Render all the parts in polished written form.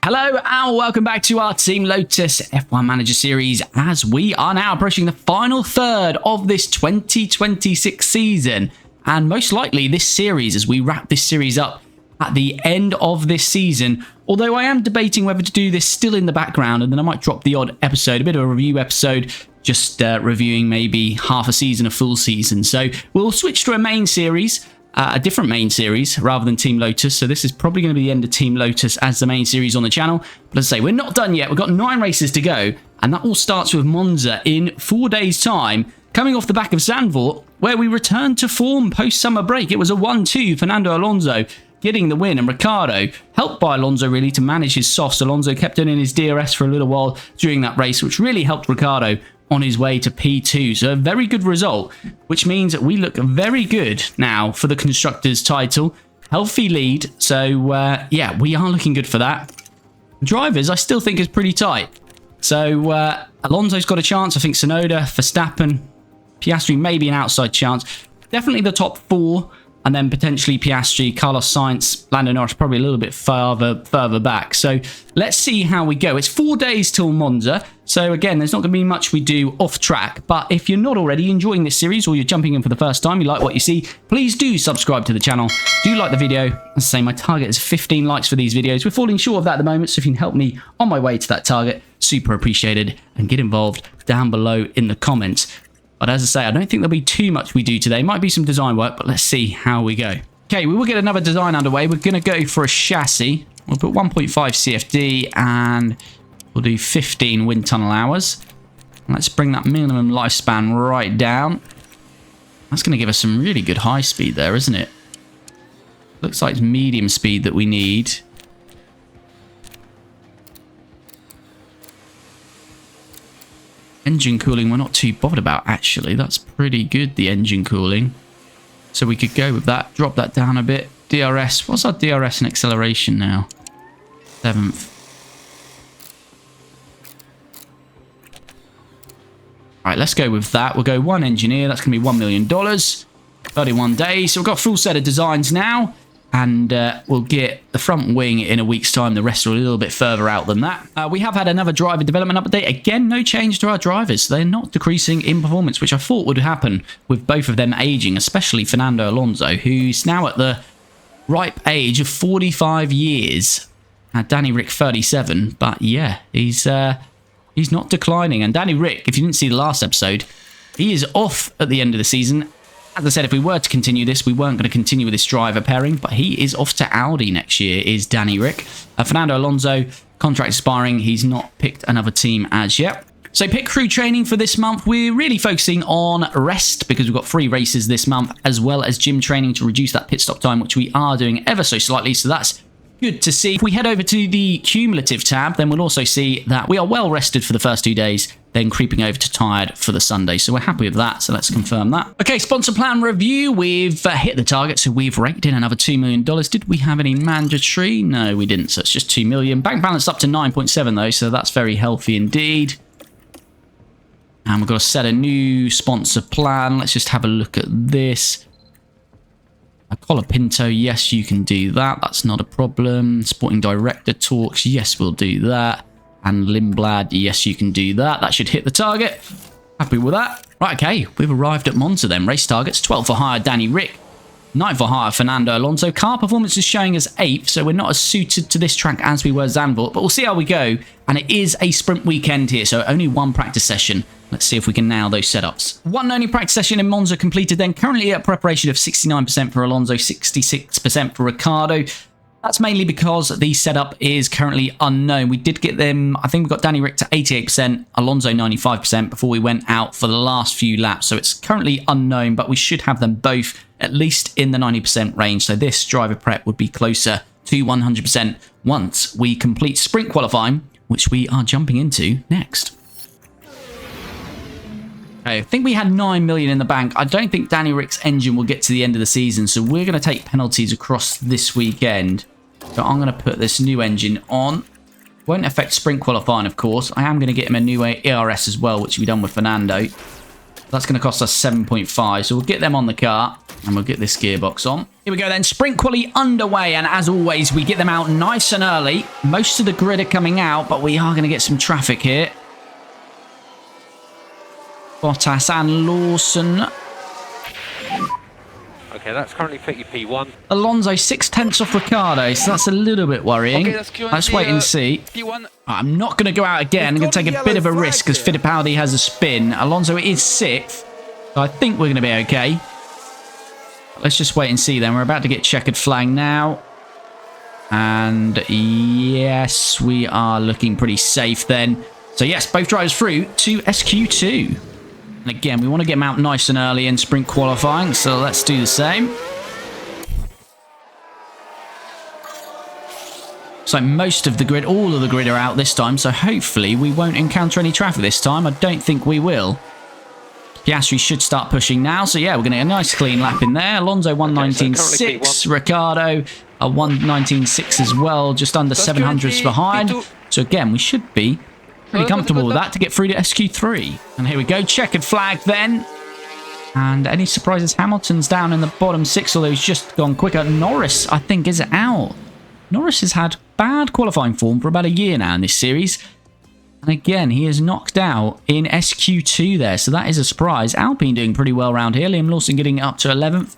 Hello and welcome back to our Team Lotus F1 Manager series as we are now approaching the final third of this 2026 season. And most likely this series, as we wrap this series up at the end of this season, although I am debating whether to do this still in the background and then I might drop the odd episode, a bit of a review episode, just reviewing maybe half a season, a full season. So we'll switch to a main series. A different main series rather than Team Lotus. So this is probably going to be the end of Team Lotus as the main series on the channel. But as I say, we're not done yet. We've got 9 races to go. And that all starts with Monza in 4 days' time. Coming off the back of Zandvoort, where we returned to form post-summer break. It was a 1-2, Fernando Alonso getting the win. And Ricciardo, helped by Alonso really to manage his softs. Alonso kept it in his DRS for a little while during that race, which really helped Ricciardo on his way to P2. So a very good result, which means that we look very good now for the Constructors' title. Healthy lead. So, yeah, we are looking good for that. Drivers, I still think is pretty tight. So, Alonso's got a chance. I think Tsunoda, Verstappen, Piastri, maybe an outside chance. Definitely the top 4. And then potentially Piastri, Carlos Sainz, Lando Norris probably a little bit further back. So let's see how we go. It's 4 days till Monza. So again, there's not going to be much we do off track. But if you're not already enjoying this series or you're jumping in for the first time, you like what you see, please do subscribe to the channel. Do like the video. As I say, my target is 15 likes for these videos. We're falling short of that at the moment. So if you can help me on my way to that target, super appreciated. And get involved down below in the comments. But as I say, I don't think there'll be too much we do today. Might be some design work, but let's see how we go. Okay, we will get another design underway. We're going to go for a chassis. We'll put 1.5 CFD and we'll do 15 wind tunnel hours. Let's bring that minimum lifespan right down. That's going to give us some really good high speed there, isn't it? Looks like it's medium speed that we need. Engine cooling we're not too bothered about, actually. That's pretty good, the engine cooling. So we could go with that, drop that down a bit. DRS, what's our DRS and acceleration now? 7th. Alright, let's go with that. We'll go 1 engineer, that's going to be $1 million. 31 days, so we've got a full set of designs now. And we'll get the front wing in a week's time. The rest are a little bit further out than that. We have had another driver development update. Again, no change to our drivers. They're not decreasing in performance, which I thought would happen with both of them aging, especially Fernando Alonso, who's now at the ripe age of 45 years. Danny Rick, 37. But yeah, he's not declining. And Danny Rick, if you didn't see the last episode, he is off at the end of the season. As I said, if we were to continue this, we weren't going to continue with this driver pairing, but he is off to Audi next year, is Danny Rick. Fernando Alonso, contract expiring. He's not picked another team as yet. So pit crew training for this month, we're really focusing on rest because we've got 3 races this month, as well as gym training to reduce that pit stop time, which we are doing ever so slightly. So that's good to see. If we head over to the cumulative tab, then we'll also see that we are well rested for the first 2 days, then creeping over to tired for the Sunday. So we're happy with that. So let's confirm that. Okay, sponsor plan review. We've hit the target. So we've raked in another $2 million. Did we have any mandatory? No, we didn't. So it's just 2 million. Bank balance up to 9.7 though. So that's very healthy indeed. And we've got to set a new sponsor plan. Let's just have a look at this. A Colapinto, yes, you can do that. That's not a problem. Sporting Director talks, yes, we'll do that. And Lindblad, yes, you can do that. That should hit the target. Happy with that. Right, okay, we've arrived at Monza then. Race targets, 12th for hire, Danny Rick. 9th for hire, Fernando Alonso. Car performance is showing us 8th, so we're not as suited to this track as we were Zandvoort. But we'll see how we go. And it is a sprint weekend here, so only 1 practice session. Let's see if we can nail those setups. 1 only practice session in Monza completed then. Currently at preparation of 69% for Alonso, 66% for Ricciardo. That's mainly because the setup is currently unknown. We did get them, I think we got Danny Rick to 88%, Alonso 95% before we went out for the last few laps. So it's currently unknown, but we should have them both at least in the 90% range. So this driver prep would be closer to 100% once we complete sprint qualifying, which we are jumping into next. Okay, I think we had 9 million in the bank. I don't think Danny Rick's engine will get to the end of the season, so we're going to take penalties across this weekend. So I'm going to put this new engine on. Won't affect sprint qualifying, of course. I am going to get him a new ERS as well, which we've done with Fernando. That's going to cost us 7.5. So we'll get them on the car and we'll get this gearbox on. Here we go then. Sprint quali underway. And as always, we get them out nice and early. Most of the grid are coming out, but we are going to get some traffic here. Bottas and Lawson. Okay, that's currently P1. Alonso 6/10 off Ricciardo, so that's a little bit worrying. Okay, let's wait and see. P1. I'm not going to go out again. I'm going to take a bit of a risk because Fittipaldi has a spin. Alonso is 6th, so I think we're going to be okay. Let's just wait and see then. We're about to get checkered flag now. And yes, we are looking pretty safe then. So yes, both drivers through to SQ2. And again, we want to get them out nice and early in sprint qualifying, so let's do the same. So most of the grid, all of the grid are out this time, so hopefully we won't encounter any traffic this time. I don't think we will. Piastri should start pushing now, so yeah, we're going to get a nice clean lap in there. Alonso 1:19.6, Ricciardo a 1:19.6 as well, just under 700s behind. So again, we should be pretty comfortable with that to get through to SQ3. And here we go, checkered flag then. And any surprises? Hamilton's down in the bottom 6, although he's just gone quicker. Norris, I think, is out. Norris has had bad qualifying form for about a year now in this series. And again, he is knocked out in SQ2 there, so that is a surprise. Alpine doing pretty well around here. Liam Lawson getting up to 11th.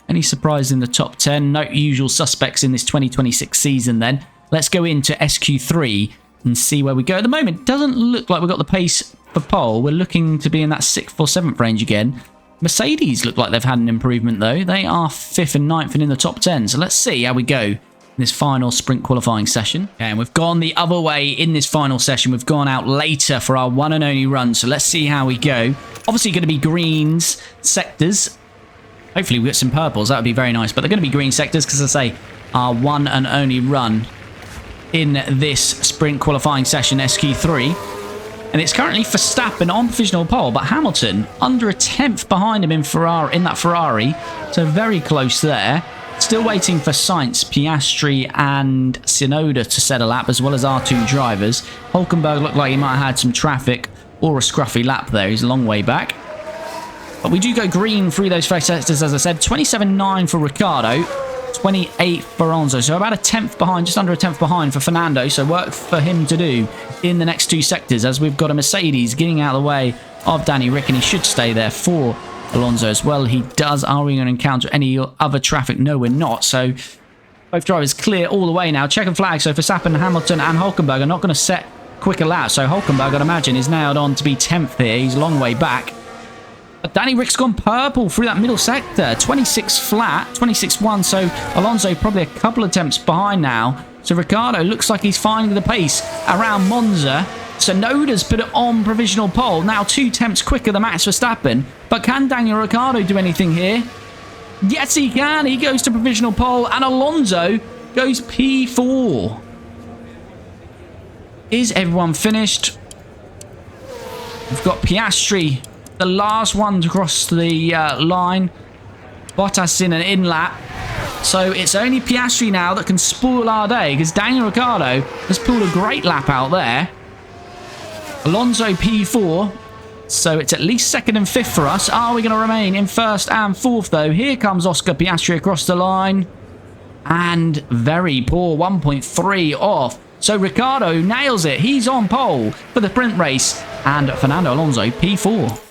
Any surprise in the top 10? No usual suspects in this 2026 season then. Let's go into SQ3 and see where we go. At the moment, it doesn't look like we've got the pace for pole. We're looking to be in that 6th or 7th range again. Mercedes look like they've had an improvement though. They are 5th and 9th and in the top 10. So let's see how we go in this final sprint qualifying session. Okay, and we've gone the other way in this final session. We've gone out later for our one and only run. So let's see how we go. Obviously going to be greens sectors. Hopefully we get some purples. That would be very nice. But they're going to be green sectors because, as I say, our one and only run in this sprint qualifying session, SQ3. And it's currently Verstappen on provisional pole, but Hamilton under a 10th behind him in that Ferrari. So very close there. Still waiting for Sainz, Piastri and Tsunoda to set a lap, as well as our two drivers. Hulkenberg looked like he might have had some traffic or a scruffy lap there. He's a long way back. But we do go green through those first sectors, as I said. 27.9 for Ricciardo. 28 for Alonso, so about a 10th behind, just under a 10th behind for Fernando, so work for him to do in the next two sectors, as we've got a Mercedes getting out of the way of Danny Rick, and he should stay there for Alonso as well. He does. Are we going to encounter any other traffic? No, we're not, so both drivers clear all the way now. Checkered flag, so Verstappen, Hamilton and Hulkenberg are not going to set quicker laps, so Hulkenberg, I'd imagine, is nailed on to be 10th here. He's a long way back. But Danny Rick's gone purple through that middle sector. 26 flat, 26.1. So Alonso probably a couple of attempts behind now. So Ricciardo looks like he's finding the pace around Monza. Tsunoda's put it on provisional pole. Now 2 attempts quicker than Max Verstappen. But can Daniel Ricciardo do anything here? Yes, he can. He goes to provisional pole. And Alonso goes P4. Is everyone finished? We've got Piastri, the last one to cross the line. Bottas in an in-lap. So it's only Piastri now that can spoil our day, because Daniel Ricciardo has pulled a great lap out there. Alonso P4. So it's at least 2nd and 5th for us. Are we going to remain in 1st and 4th though? Here comes Oscar Piastri across the line. And very poor, 1.3 off. So Ricciardo nails it. He's on pole for the sprint race. And Fernando Alonso P4.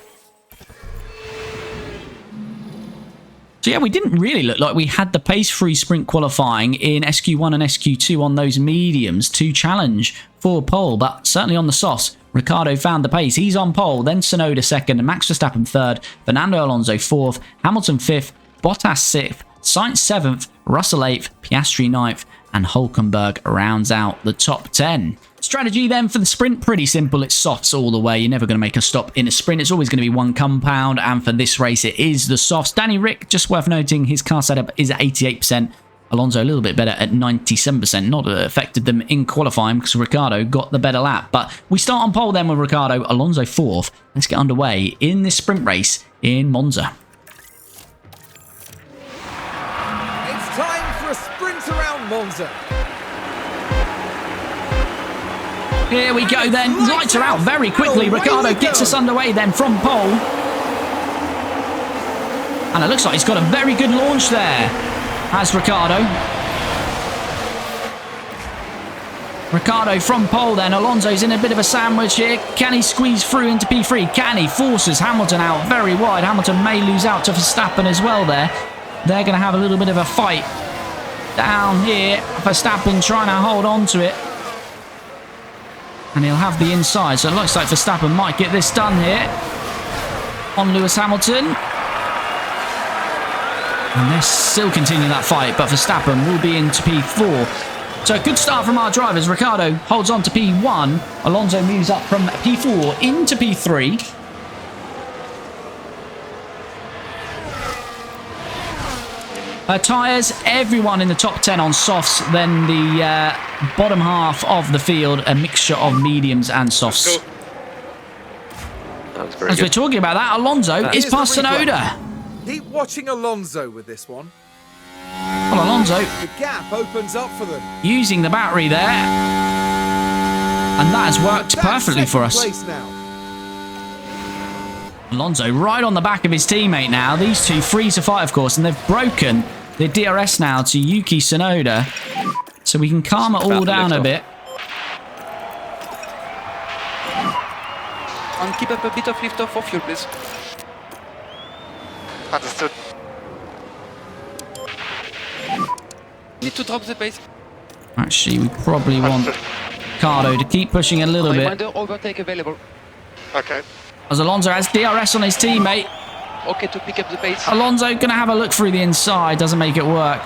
So yeah, we didn't really look like we had the pace through sprint qualifying in SQ1 and SQ2 on those mediums to challenge for pole, but certainly on the softs, Ricciardo found the pace. He's on pole, then Tsunoda 2nd, Max Verstappen 3rd, Fernando Alonso 4th, Hamilton 5th, Bottas 6th, Sainz 7th, Russell 8th, Piastri 9th, and Hulkenberg rounds out the top 10. Strategy then for the sprint, pretty simple. It's softs all the way. You're never going to make a stop in a sprint. It's always going to be one compound, and for this race it is the softs. Danny Rick, just worth noting, his car setup is at 88%. Alonso a little bit better at 97%. Not affected them in qualifying because Ricciardo got the better lap. But we start on pole then with Ricciardo, Alonso 4th. Let's get underway in this sprint race in Monza. It's time for a sprint around Monza. Here we go then. Lights are out very quickly. Ricciardo gets us underway then from pole. And it looks like he's got a very good launch there, has Ricciardo. Ricciardo from pole then. Alonso's in a bit of a sandwich here. Can he squeeze through into P3? Can he? Forces Hamilton out very wide. Hamilton may lose out to Verstappen as well there. They're going to have a little bit of a fight down here. Verstappen trying to hold on to it. And he'll have the inside. So it looks like Verstappen might get this done here on Lewis Hamilton. And they're still continuing that fight, but Verstappen will be into P4. So a good start from our drivers. Ricciardo holds on to P1. Alonso moves up from P4 into P3. Tyres, everyone in the top 10 on softs. Then the bottom half of the field, a mixture of mediums and softs. As we're talking about that, Alonso is past Tsunoda. Keep watching Alonso with this one. Well, Alonso, The gap opens up for them. using the battery there. And that has worked That's perfectly for us. second place now. Alonso right on the back of his teammate now. These two free to fight, of course, and they've broken the DRS now to Yuki Tsunoda. So we can calm it all down a bit. And keep up a bit of lift off for fuel, please. Understood. Need to drop the pace. Actually, we probably want Ricciardo to keep pushing a little bit. Reminder, overtake available. Okay. As Alonso has DRS on his teammate. Okay, to pick up the pace. Alonso going to have a look through the inside. Doesn't make it work.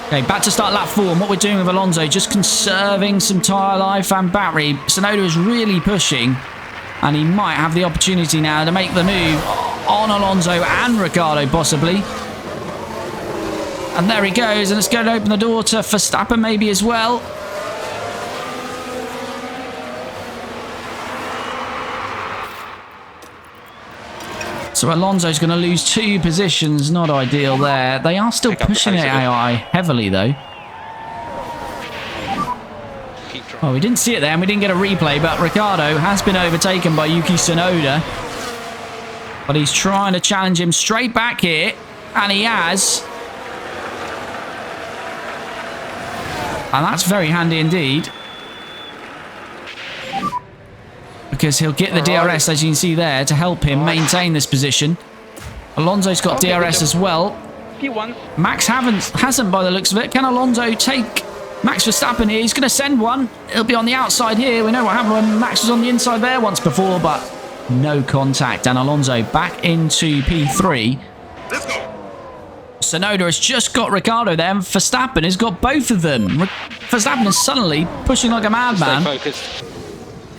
Okay, back to start lap 4. And what we're doing with Alonso, just conserving some tyre life and battery. Tsunoda is really pushing. And he might have the opportunity now to make the move on Alonso and Ricciardo, possibly. And there he goes. And it's going to open the door to Verstappen maybe as well. So Alonso's going to lose 2 positions. Not ideal there. They are still pushing the AI heavily, though. Oh, we didn't see it there, and we didn't get a replay, but Ricciardo has been overtaken by Yuki Tsunoda. But he's trying to challenge him straight back here, and he has. And that's very handy indeed. Because he'll get the DRS, as you can see there, to help him maintain this position. Alonso's got DRS as well. P1. Max hasn't by the looks of it. Can Alonso take Max Verstappen here? He's going to send one. It'll be on the outside here. We know what happened when Max was on the inside there once before, but no contact. And Alonso back into P3. Let's go. Tsunoda has just got Ricciardo there, and Verstappen has got both of them. Verstappen is suddenly pushing like a madman. Stay focused.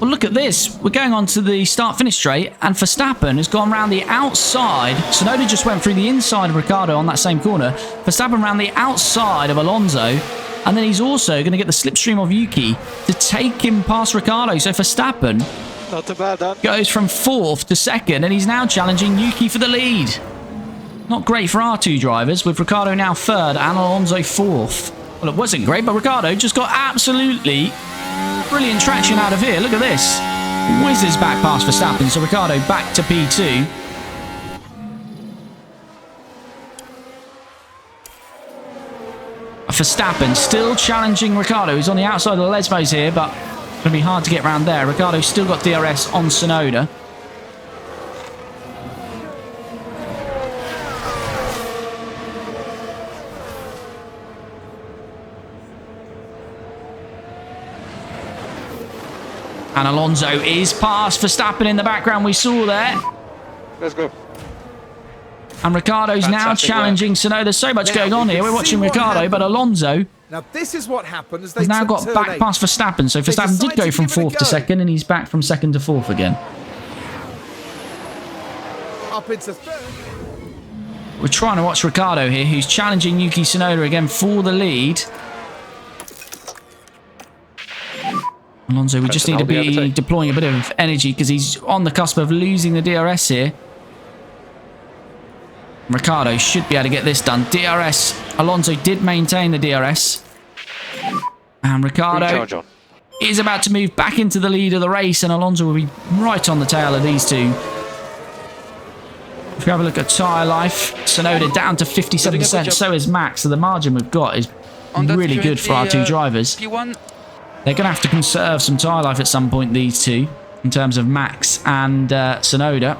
Well, look at this. We're going on to the start-finish straight, and Verstappen has gone around the outside. Tsunoda just went through the inside of Ricciardo on that same corner. Verstappen around the outside of Alonso, and then he's also going to get the slipstream of Yuki to take him past Ricciardo. So Verstappen Not too bad, huh? goes from 4th to 2nd, and he's now challenging Yuki for the lead. Not great for our 2 drivers, with Ricciardo now 3rd and Alonso 4th. Well, it wasn't great, but Ricciardo just got absolutely brilliant traction out of here. Look at this. Whizzes back past Verstappen, so Ricciardo back to P2. Verstappen still challenging Ricciardo. He's on the outside of the Lesbos here, but it's going to be hard to get around there. Ricciardo's still got DRS on Tsunoda. And Alonso is past Verstappen in the background we saw there. Let's go. And Ricciardo's now challenging Tsunoda. There's so much going on here. We're watching Ricciardo, but Alonso Now this is what happened as they has now took got turn back 8. past Verstappen. So Verstappen did go from 4th to 2nd, and he's back from 2nd to 4th again. Up into 3rd. We're trying to watch Ricciardo here, who's challenging Yuki Tsunoda again for the lead. Alonso, we just need to be deploying a bit of energy because he's on the cusp of losing the DRS here. Ricciardo should be able to get this done. DRS. Alonso did maintain the DRS. And Ricciardo is about to move back into the lead of the race, and Alonso will be right on the tail of these two. If we have a look at tyre life, Tsunoda down to 57%. So is Max. So the margin we've got is really good for our two drivers. P1. They're going to have to conserve some tyre life at some point, these two, in terms of Max and Tsunoda.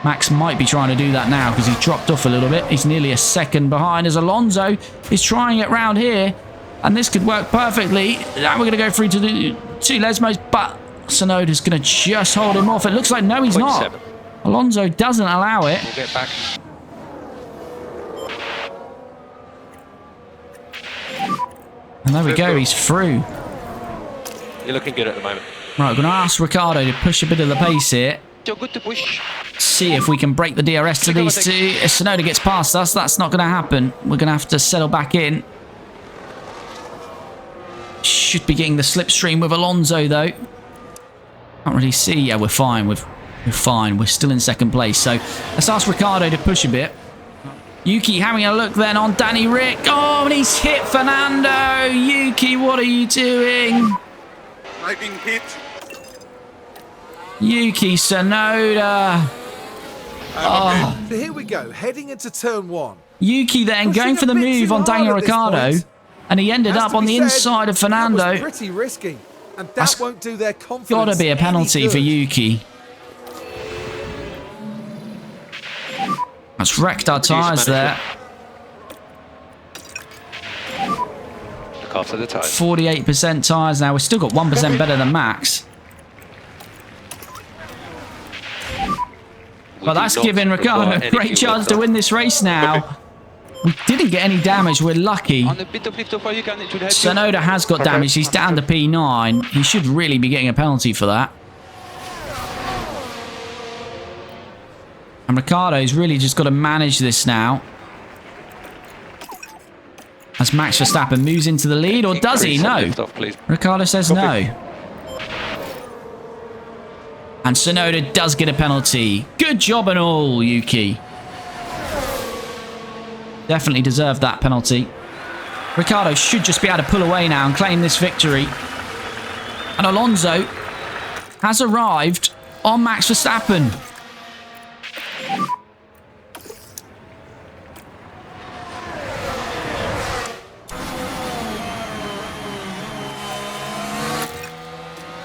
Max might be trying to do that now because he's dropped off a little bit. He's nearly a second behind as Alonso is trying it round here. And this could work perfectly. Now we're going to go through to the two Lesmos, but Tsunoda's going to just hold him off. It looks like no, he's not. 0.7. Alonso doesn't allow it. We'll get back. And there we go, he's through. You're looking good at the moment. Right, we're going to ask Ricciardo to push a bit of the pace here. You're good to push. See if we can break the DRS to these two. If Tsunoda gets past us, that's not going to happen. We're going to have to settle back in. Should be getting the slipstream with Alonso, though. Can't really see. Yeah, we're fine. We're fine. We're still in second place. So let's ask Ricciardo to push a bit. Yuki having a look then on Danny Rick. Oh, and he's hit Fernando. Yuki, what are you doing? I've been hit. Yuki Tsunoda. Oh. So here we go, heading into turn one. Yuki then going for the move on Daniel Ricciardo, and he ended up on the inside of Fernando. That was pretty risky, and that won't do their confidence. Got to be a penalty for Yuki. That's wrecked our tyres there. Look after the tyres. 48% tyres now. We've still got 1% better than Max. But that's giving Ricciardo a great chance to win this race now. We didn't get any damage. We're lucky. On the bit of lift off, you can. It should help you. Tsunoda has got damage. He's down to P9. He should really be getting a penalty for that. And Ricciardo's really just got to manage this now. As Max Verstappen moves into the lead, or does he? No. Ricciardo says no. And Tsunoda does get a penalty. Good job and all, Yuki. Definitely deserved that penalty. Ricciardo should just be able to pull away now and claim this victory. And Alonso has arrived on Max Verstappen.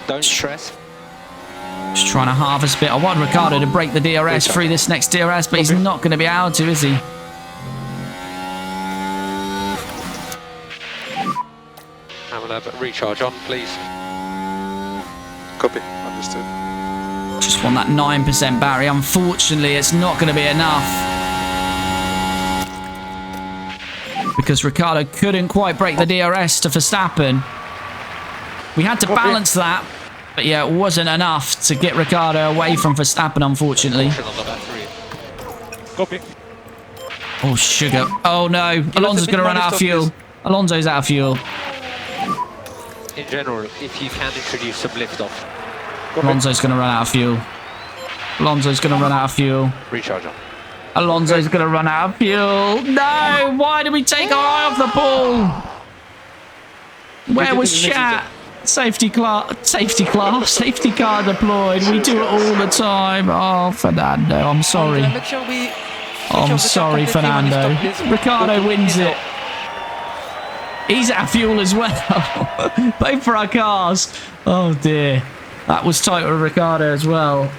Don't stress. Just trying to harvest a bit. I want Ricciardo to break the DRS through this next DRS, but he's not going to be able to, is he? Have a recharge on, please. Copy. Understood. Just want that 9% battery. Unfortunately, it's not going to be enough. Because Ricciardo couldn't quite break the DRS to Verstappen. We had to balance that. But yeah, it wasn't enough to get Ricciardo away from Verstappen, unfortunately. Copy. Oh, sugar. Oh, no. Alonso's going to run out of fuel. Alonso's out of fuel. In general, if you can introduce some lift off. Alonso's going to run out of fuel. Alonso's going to run out of fuel. Recharge on. Alonso's going to run out of fuel. No! Why did we take our eye off the ball? Where was chat? Safety car deployed. We do it all the time. Oh, Fernando, I'm sorry. I'm sorry, Fernando. Ricciardo wins it. He's out of fuel as well. Both for our cars. Oh, dear. That was tight with Ricciardo as well.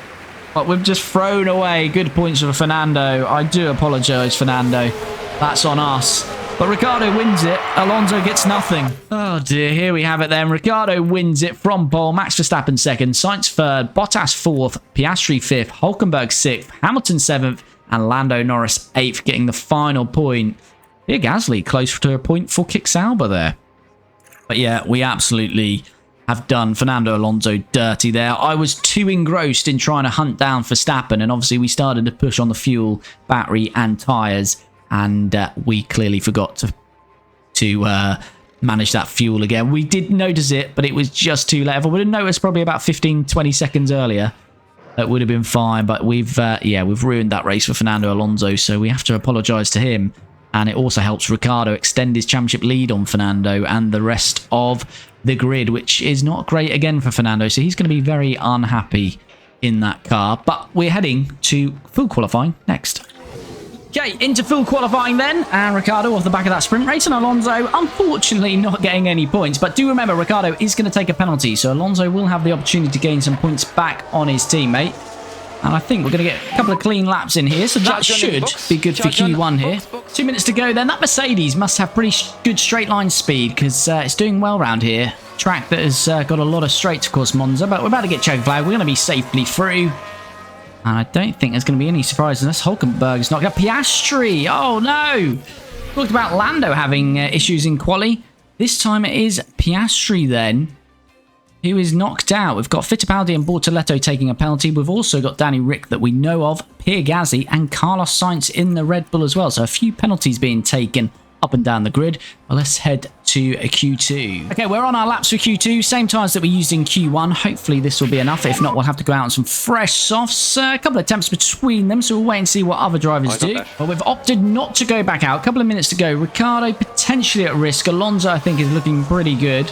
But we've just thrown away good points for Fernando. I do apologise, Fernando. That's on us. But Ricciardo wins it. Alonso gets nothing. Oh dear, here we have it then. Ricciardo wins it from pole. Max Verstappen second, Sainz third, Bottas fourth, Piastri fifth, Hülkenberg sixth, Hamilton seventh, and Lando Norris eighth, getting the final point. Pierre Gasly close to a point for Kick Sauber there. But yeah, we absolutely have done Fernando Alonso dirty there. I was too engrossed in trying to hunt down Verstappen, and obviously we started to push on the fuel, battery, and tyres. And we clearly forgot to manage that fuel again. We did notice it, but it was just too late. If I would have noticed probably about 15-20 seconds earlier, that would have been fine. But we've ruined that race for Fernando Alonso, so we have to apologise to him. And it also helps Ricciardo extend his championship lead on Fernando and the rest of the grid, which is not great again for Fernando. So he's going to be very unhappy in that car. But we're heading to full qualifying next. Okay, into full qualifying then, and Ricciardo off the back of that sprint race, and Alonso unfortunately not getting any points, but do remember Ricciardo is going to take a penalty, so Alonso will have the opportunity to gain some points back on his teammate, and I think we're going to get a couple of clean laps in here, so that should be good for Q1 here. 2 minutes to go then. That Mercedes must have pretty good straight line speed, because it's doing well around here. Track that has got a lot of straights, of course, Monza, but we're about to get check flag. We're going to be safely through. And I don't think there's going to be any surprises unless Hulkenberg's knocked out. Piastri! Oh, no! Talked about Lando having issues in quali. This time it is Piastri, then, who is knocked out. We've got Fittipaldi and Bortoletto taking a penalty. We've also got Danny Rick that we know of, Pierre Gasly, and Carlos Sainz in the Red Bull as well. So a few penalties being taken up and down the grid. Well, let's head to a Q2. Okay, we're on our laps for Q2, same times that we used in Q1. Hopefully this will be enough. If not, we'll have to go out on some fresh softs. A couple of attempts between them, so we'll wait and see what other drivers do. But we've opted not to go back out. A couple of minutes to go. Ricciardo potentially at risk. Alonso, I think, is looking pretty good.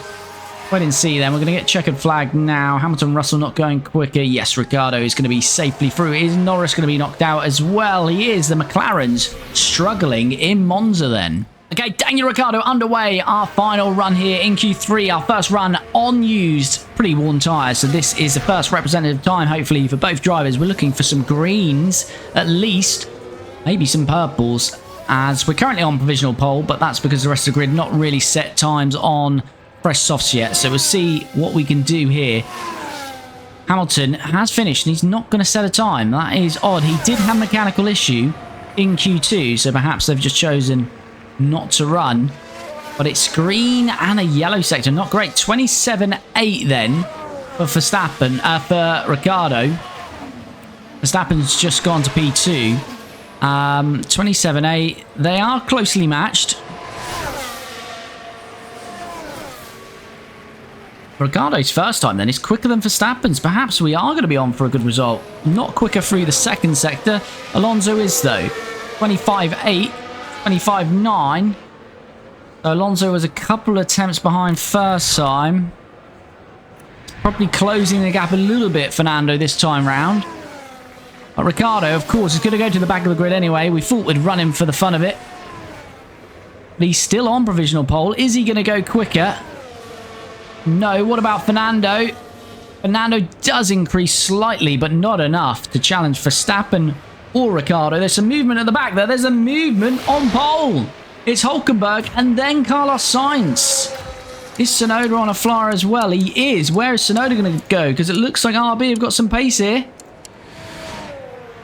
Wait and see then. We're going to get checkered flag now. Hamilton, Russell not going quicker. Yes, Ricciardo is going to be safely through. Is Norris going to be knocked out as well? He is. The McLarens struggling in Monza then. Okay, Daniel Ricciardo underway. Our final run here in Q3. Our first run on used, pretty worn tyres. So this is the first representative time, hopefully, for both drivers. We're looking for some greens, at least. Maybe some purples, as we're currently on provisional pole, but that's because the rest of the grid not really set times on fresh softs yet. So we'll see what we can do here. Hamilton has finished, and he's not going to set a time. That is odd. He did have a mechanical issue in Q2, so perhaps they've just chosen not to run, but it's green and a yellow sector. Not great. 27.8 then for Verstappen, for Ricciardo. Verstappen's just gone to P2. 27.8. They are closely matched. Ricciardo's first time then is quicker than Verstappen's. Perhaps we are going to be on for a good result. Not quicker through the second sector. Alonso is though. 25.8. 25.9. Alonso was a couple of attempts behind first time. Probably closing the gap a little bit, Fernando, this time round. But Ricciardo, of course, is going to go to the back of the grid anyway. We thought we'd run him for the fun of it. But he's still on provisional pole. Is he going to go quicker? No. What about Fernando? Fernando does increase slightly, but not enough to challenge Verstappen or Ricciardo. There's some movement at the back there. There's a movement on pole. It's Hulkenberg and then Carlos Sainz. Is Tsunoda on a flyer as well? He is. Where is Tsunoda going to go? Because it looks like RB have got some pace here.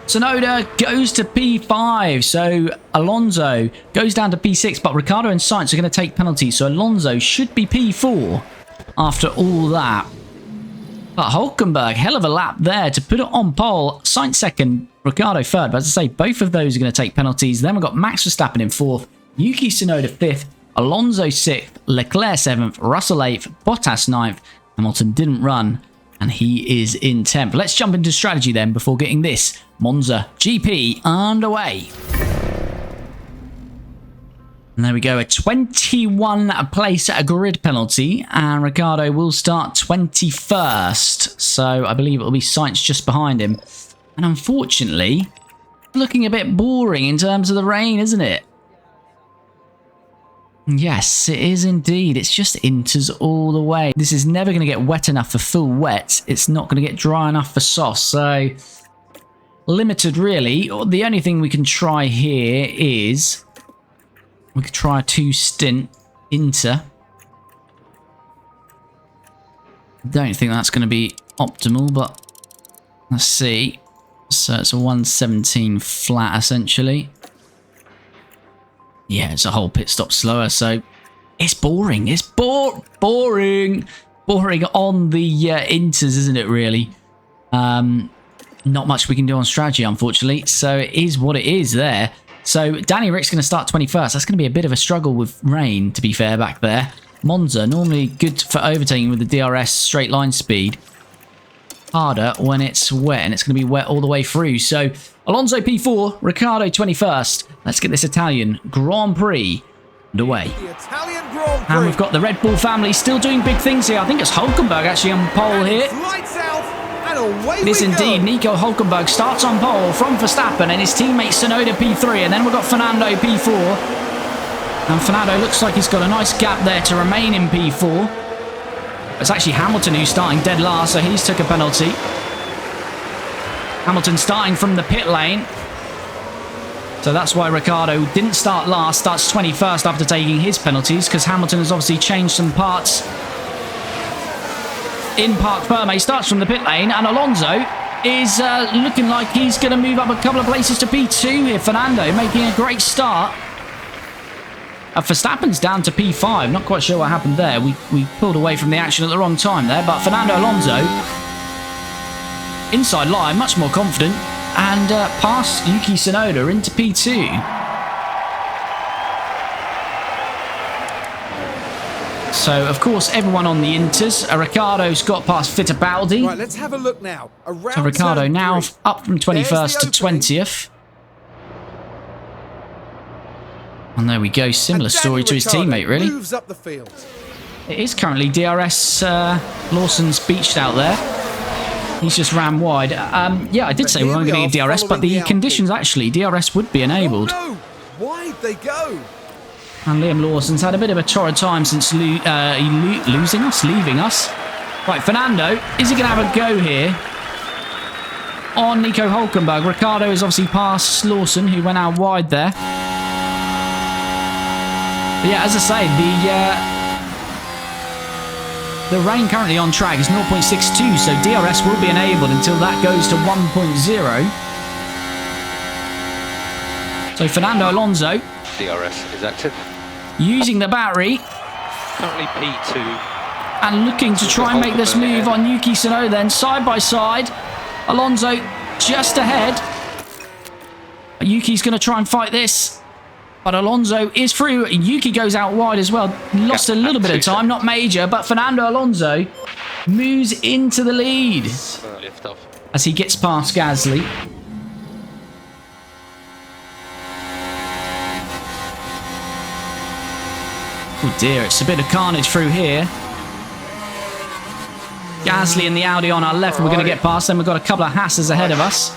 Tsunoda goes to P5. So Alonso goes down to P6. But Ricciardo and Sainz are going to take penalties. So Alonso should be P4 after all that. But Hulkenberg, hell of a lap there to put it on pole. Sainz second, Ricciardo third. But as I say, both of those are going to take penalties. Then we've got Max Verstappen in fourth, Yuki Tsunoda fifth, Alonso sixth, Leclerc seventh, Russell eighth, Bottas ninth. Hamilton didn't run, and he is in 10th. Let's jump into strategy then before getting this Monza GP underway. And there we go, a 21 place grid penalty, and Ricciardo will start 21st. So I believe it will be Sainz just behind him. And unfortunately, looking a bit boring in terms of the rain, isn't it? Yes, it is indeed. It's just inters all the way. This is never going to get wet enough for full wet. It's not going to get dry enough for soft. So limited, really. The only thing we can try here is we could try a 2-stint inter. Don't think that's going to be optimal, but let's see. So it's a 117 flat, essentially. Yeah, it's a whole pit stop slower, so it's boring. It's boring. Boring on the inters, isn't it, really? Not much we can do on strategy, unfortunately. So it is what it is there. So Danny Rick's going to start 21st. That's going to be a bit of a struggle with rain, to be fair, back there. Monza, normally good for overtaking with the DRS straight line speed. Harder when it's wet, and it's going to be wet all the way through. So Alonso P4, Ricciardo 21st. Let's get this Italian Grand Prix underway. The Italian Grand Prix. And we've got the Red Bull family still doing big things here. I think it's Hulkenberg actually on pole here. Lights out And away It is we indeed. go. Nico Hulkenberg starts on pole from Verstappen and his teammate Tsunoda P3. And then we've got Fernando P4. And Fernando looks like he's got a nice gap there to remain in P4. It's actually Hamilton who's starting dead last, so he's took a penalty. Hamilton starting from the pit lane. So that's why Ricciardo didn't start last, starts 21st after taking his penalties, because Hamilton has obviously changed some parts in Parc Ferme. He starts from the pit lane, and Alonso is looking like he's going to move up a couple of places to P2 here. Fernando making a great start. Verstappen's down to P5. Not quite sure what happened there. We pulled away from the action at the wrong time there, but Fernando Alonso, inside line, much more confident, and past Yuki Tsunoda into P2. So, of course, everyone on the Inters. Ricciardo's got past Fittipaldi. Right, let's have a look now. Around So Ricciardo turn now 3. up from 21st to There's the opening. 20th. And there we go. Similar And story to his Ricciardo teammate, really. moves up the field. It is currently DRS Lawson's beached out there. He's just ran wide. Yeah, I did say we weren't going to get DRS, but the conditions actually, DRS would be enabled. Oh no! Wide they go. And Liam Lawson's had a bit of a torrid time since leaving us. Right, Fernando, is he going to have a go here on Nico Hulkenberg? Ricciardo is obviously past Lawson, who went out wide there. But yeah, as I say, the rain currently on track is 0.62, so DRS will be enabled until that goes to 1.0. So Fernando Alonso DRS is active. using the battery Currently P2. and looking to try and make this move on Yuki Tsunoda then, side by side. Alonso just ahead. Yuki's going to try and fight this, but Alonso is through. Yuki goes out wide as well. Lost a little bit of time, not major, but Fernando Alonso moves into the lead Lift off. as he gets past Gasly. Oh dear, it's a bit of carnage through here. Gasly and the Audi on our left, we're going to get past them. We've got a couple of Haas's ahead of us.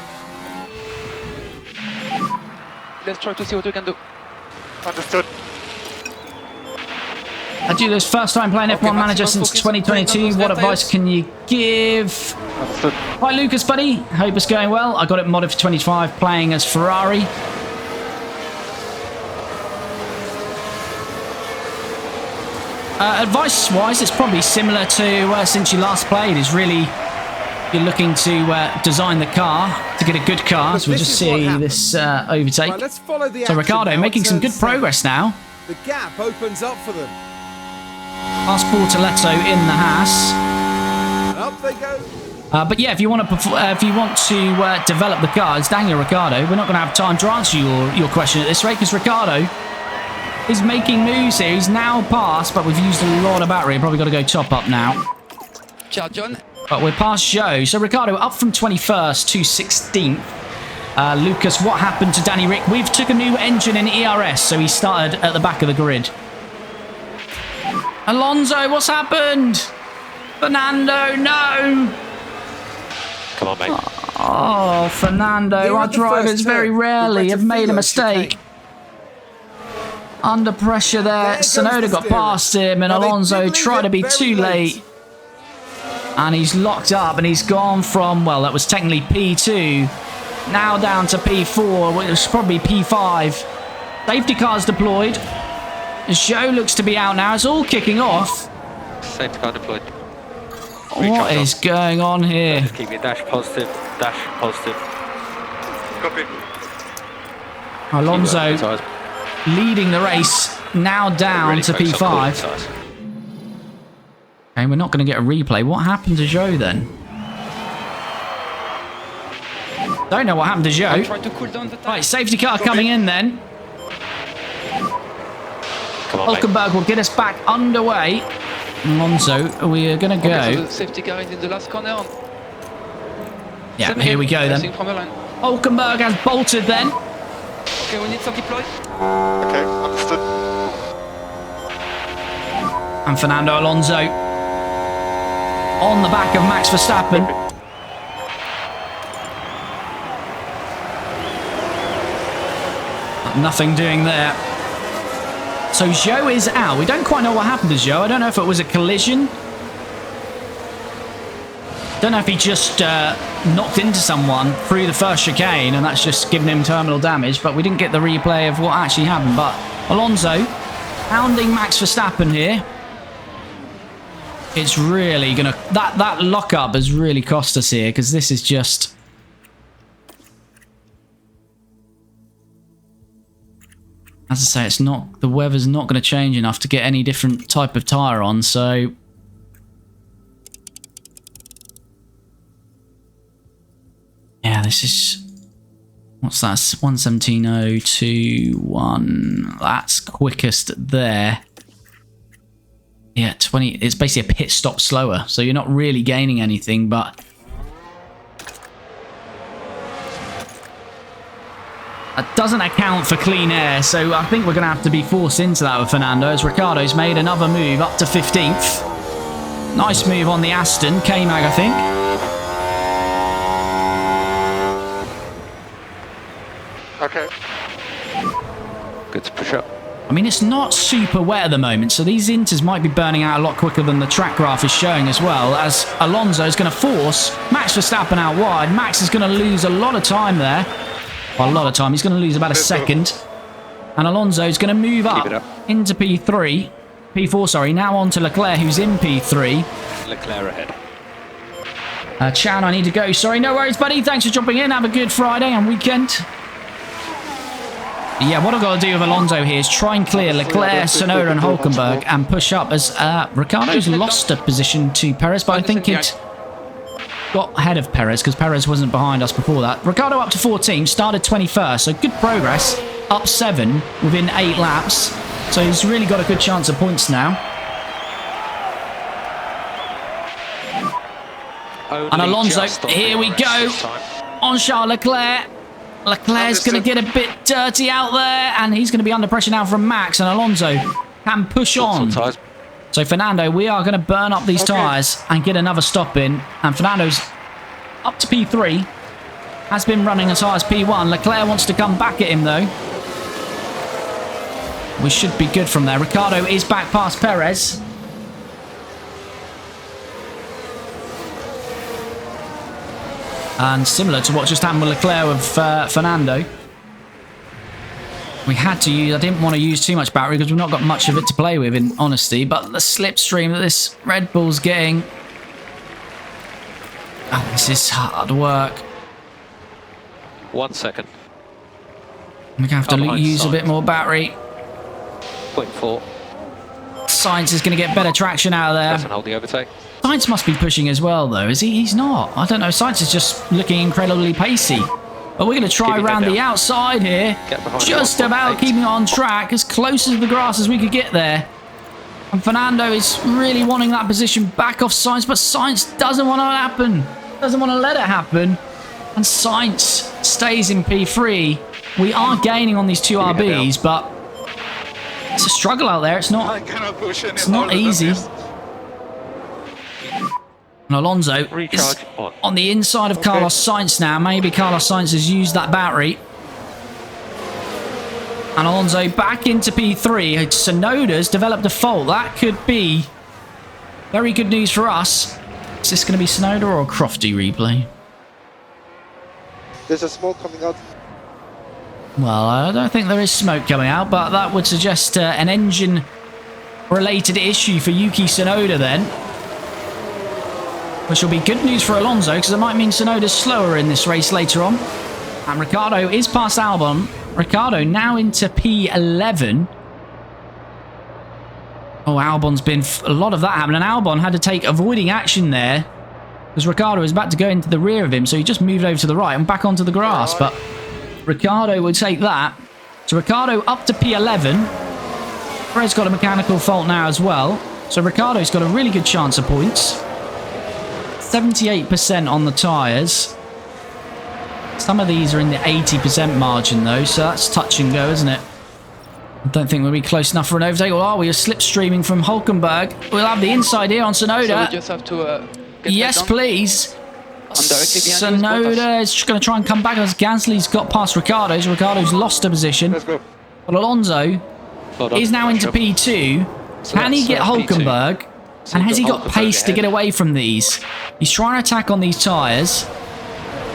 Let's try to see what we can do. Understood. Adulo's first time playing F1 Manager since 2022. What advice can you give? Understood. Hi Lucas, buddy. Hope it's going well. I got it modded for 25, playing as Ferrari. Advice-wise, it's probably similar to since you last played. Is really you're looking to design the car to get a good car. So we'll just see this overtake. Right, let's follow the So action Ricciardo now making at some turn good progress 7. now. The gap opens up for them. Past Bortoletto in the Haas. And up they go. But yeah, if you want to develop the car, it's Daniel Ricciardo. We're not going to have time to answer your question at this rate because Ricciardo is making moves here. He's now passed, but we've used a lot of battery. Probably got to go top up now. Ciao, John. But we're past Joe. So Ricciardo up from 21st to 16th. Lucas, what happened to Danny Rick? We've took a new engine in ERS, so he started at the back of the grid. Alonso, what's happened? Fernando, no! Come on, mate. Oh, Fernando, Here our at the drivers first very turn, rarely the have made a Rettifilo mistake. chicane. Under pressure there. There goes Tsunoda the got steering. past him, and Now, they Alonso did leave tried to it be very too late. And he's locked up, and he's gone from, well, that was technically P2, now down to P4, which is probably P5. Safety cars deployed. Joe looks to be out now. It's all kicking off. Safety car deployed. What is going on here? Just keep your dash positive. Dash positive. Copy. Alonso Tyres. leading the race, now down Really to focus on cooling P5. tyres. And we're not going to get a replay. What happened to Joe then? Don't know what happened to Joe. Try to cool down the tire. Right, safety car coming in then. Come on, mate. Hulkenberg will get us back underway. Alonso, we are going to Okay, so go. the safety car is in the last corner. Yeah, Same here we go Racing then. from the line. Hulkenberg has bolted then. Okay, we need some deploy. Okay, understood. And Fernando Alonso on the back of Max Verstappen. nothing doing there. So Zhou is out. We don't quite know what happened to Zhou. I don't know if it was a collision. Don't know if he just knocked into someone through the first chicane and that's just given him terminal damage, but we didn't get the replay of what actually happened. But Alonso hounding Max Verstappen here. It's really going to... That lockup has really cost us here because this is just... As I say, it's not... The weather's not going to change enough to get any different type of tyre on, so... Yeah, this is... What's that? 1:17.021. That's quickest there. Yeah, 20... It's basically a pit stop slower, so you're not really gaining anything, but... That doesn't account for clean air, so I think we're going to have to be forced into that with Fernando, as Ricciardo's made another move up to 15th. Nice move on the Aston, K-Mag, I think. Okay. Good to push up. I mean, it's not super wet at the moment, so these inters might be burning out a lot quicker than the track graph is showing as well, as Alonso is going to force Max Verstappen out wide. Max is going to lose a lot of time there. Well, a lot of time. He's going to lose about a second. And Alonso is going to move up into P3. P4, sorry. Now on to Leclerc, who's in P3. Leclerc ahead. Chan, I need to go. Sorry, no worries, buddy. Thanks for jumping in. Have a good Friday and weekend. Yeah, what I've got to do with Alonso here is try and clear Leclerc, Tsunoda and Hulkenberg and push up, as Ricciardo's lost a position to Perez, but I think it got ahead of Perez because Perez wasn't behind us before that. Ricciardo up to 14, started 21st, so good progress, up 7 within 8 laps, so he's really got a good chance of points now. And Alonso, here we go, on Charles Leclerc. Leclerc's going to get a bit dirty out there, and he's going to be under pressure now from Max, and Alonso can push on. So Fernando, we are going to burn up these tyres and get another stop in, and Fernando's up to P3, has been running as high as P1. Leclerc wants to come back at him though. We should be good from there. Ricciardo is back past Perez. And similar to what just happened with Leclerc with Fernando. We had to use... I didn't want to use too much battery because we've not got much of it to play with, in honesty. But the slipstream that this Red Bull's getting... Oh, this is hard work. 1 second. We're going to have to use a bit more battery. 0.4. Sainz is going to get better traction out of there. Doesn't hold the overtake. Sainz must be pushing as well, though, is he? He's not. I don't know. Sainz is just looking incredibly pacey. But we're going to try around the outside here. Just about keeping it on track, as close to the grass as we could get there. And Fernando is really wanting that position back off Sainz, but Sainz doesn't want it to happen. Doesn't want to let it happen. And Sainz stays in P3. We are gaining on these two RBs, but it's a struggle out there. It's not easy. And Alonso is on the inside of Carlos Sainz now. Maybe Carlos Sainz has used that battery. And Alonso back into P3. Tsunoda's developed a fault. That could be very good news for us. Is this going to be Tsunoda or a Crofty replay? There's a smoke coming out. Well, I don't think there is smoke coming out, but that would suggest an engine-related issue for Yuki Tsunoda then. Which will be good news for Alonso, because it might mean Tsunoda's slower in this race later on. And Ricciardo is past Albon. Ricciardo now into P11. Oh, Albon's been... a lot of that happened, and Albon had to take avoiding action there, because Ricciardo was about to go into the rear of him, so he just moved over to the right and back onto the grass. But Ricciardo would take that. So Ricciardo up to P11. Fred's got a mechanical fault now as well. So Ricciardo's got a really good chance of points. 78% on the tyres. Some of these are in the 80% margin though, so that's touch and go, isn't it? I don't think we'll be close enough for an overtake. Or are we? Are slipstreaming from Hulkenberg. We'll have the inside here on Tsunoda. So we just have to yes, please. directly behind you, Bottas. Tsunoda is going to try and come back as Gasly's got past Ricciardo. Ricciardo's lost a position. Let's go. But Alonso is now into P2. Can he get Hulkenberg? And has he got pace to get away from these? He's trying to attack on these tyres.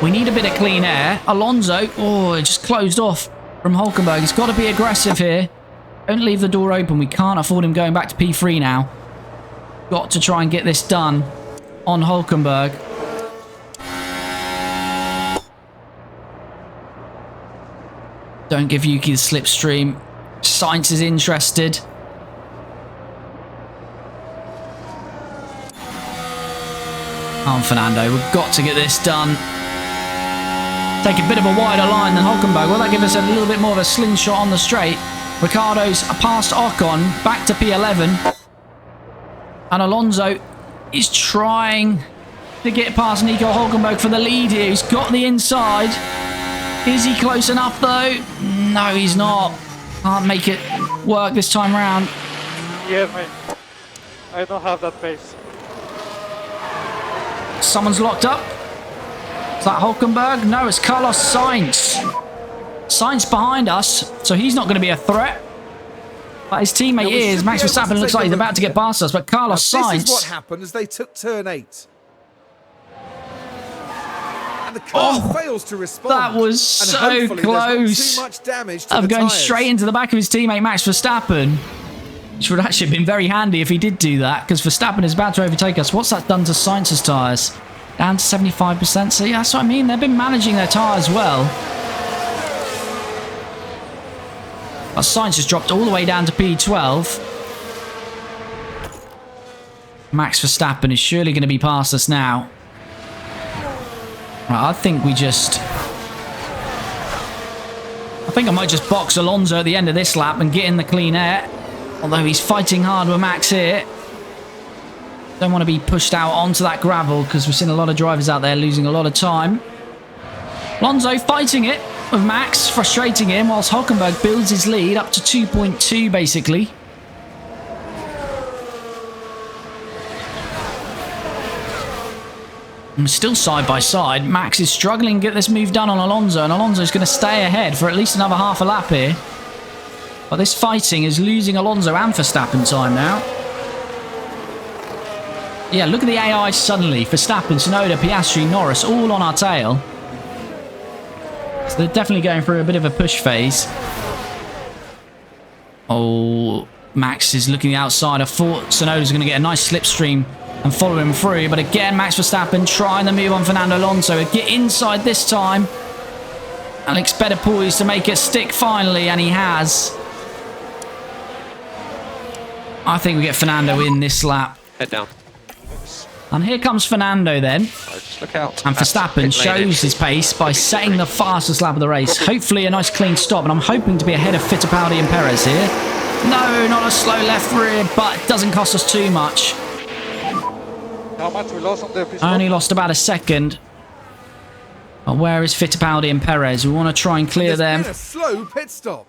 We need a bit of clean air. Alonso, oh, it just closed off from Hulkenberg. He's got to be aggressive here. Don't leave the door open. We can't afford him going back to P3 now. Got to try and get this done on Hulkenberg. Don't give Yuki the slipstream. Sainz is interested. Come on, Fernando. We've got to get this done. Take a bit of a wider line than Hulkenberg. Will that give us a little bit more of a slingshot on the straight? Ricciardo's past Ocon, back to P11. And Alonso is trying to get past Nico Hulkenberg for the lead here. He's got the inside. Is he close enough though? No, he's not. Can't make it work this time round. Yes, mate. I don't have that pace. Someone's locked up. Is that Hulkenberg? No, it's Carlos Sainz. Sainz behind us, so he's not going to be a threat. But his teammate is. Max Verstappen looks like he's about to get past us, but Carlos Sainz... This is what happened as they took turn 8. And the car fails to respond. That was so close too much damage to of the going tyres. straight into the back of his teammate Max Verstappen. Which would actually have been very handy if he did do that, because Verstappen is about to overtake us. What's that done to Sainz's tyres? Down to 75%. So yeah, that's what I mean. They've been managing their tyres well. But Sainz has dropped all the way down to P12. Max Verstappen is surely going to be past us now. Right, I think I might just box Alonso at the end of this lap and get in the clean air. Although he's fighting hard with Max here. Don't want to be pushed out onto that gravel because we've seen a lot of drivers out there losing a lot of time. Alonso fighting it with Max, frustrating him, whilst Hulkenberg builds his lead up to 2.2 basically. And still side by side. Max is struggling to get this move done on Alonso, and Alonso's going to stay ahead for at least another half a lap here. But this fighting is losing Alonso and Verstappen time now. Yeah, look at the AI suddenly. Verstappen, Tsunoda, Piastri, Norris, all on our tail. So they're definitely going through a bit of a push phase. Oh, Max is looking outside. I thought Tsunoda's going to get a nice slipstream and follow him through. But again, Max Verstappen trying the move on Fernando Alonso. Get inside this time. Alex better poised to make it stick finally, and he has. I think we get Fernando in this lap. Head down. And here comes Fernando then. Just look out. And Verstappen shows his pace by setting the fastest lap of the race. Hopefully a nice clean stop. And I'm hoping to be ahead of Fittipaldi and Perez here. No, not a slow left rear, but it doesn't cost us too much. How much we lost on the pit I only lost about a second. But where is Fittipaldi and Perez? We want to try and clear them. There's been a slow pit stop.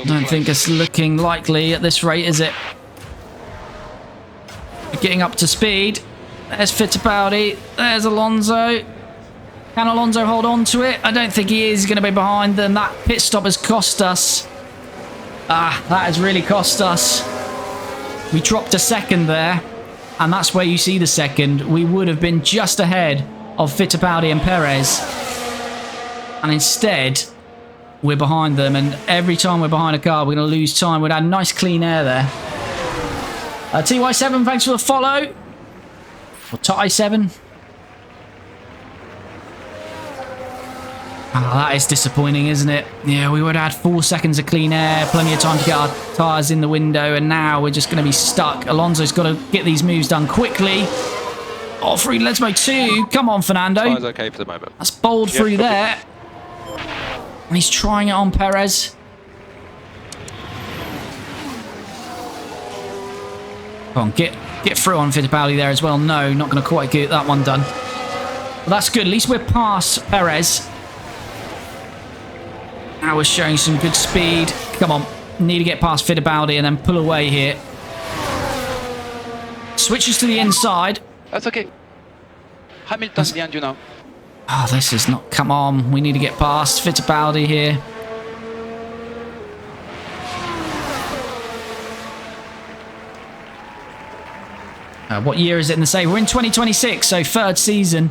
Don't think it's looking likely at this rate, is it? Getting up to speed. There's Fittipaldi. There's Alonso. Can Alonso hold on to it? I don't think he is. He's going to be behind them. That pit stop has cost us. Ah, that has really cost us. We dropped a second there. And that's where you see the second. We would have been just ahead of Fittipaldi and Perez. And instead, we're behind them. And every time we're behind a car, we're going to lose time. We'd had nice clean air there. TY7, thanks for the follow. Or Ty7. Ah, that is disappointing, isn't it? Yeah, we would have had 4 seconds of clean air, plenty of time to get our tyres in the window, and now we're just going to be stuck. Alonso's got to get these moves done quickly. Oh, free Lesmo 2. Come on, Fernando. Tyres okay for the moment. That's bold through there. And he's trying it on Perez. Come on, get through on Fittipaldi there as well. No, not going to quite get that one done. But that's good. At least we're past Perez. Now we're showing some good speed. Come on. Need to get past Fittipaldi and then pull away here. Switches to the inside. That's okay. Hamilton behind you now. Oh, this is not... Come on. We need to get past Fittipaldi here. What year is it in the save? We're in 2026, so third season.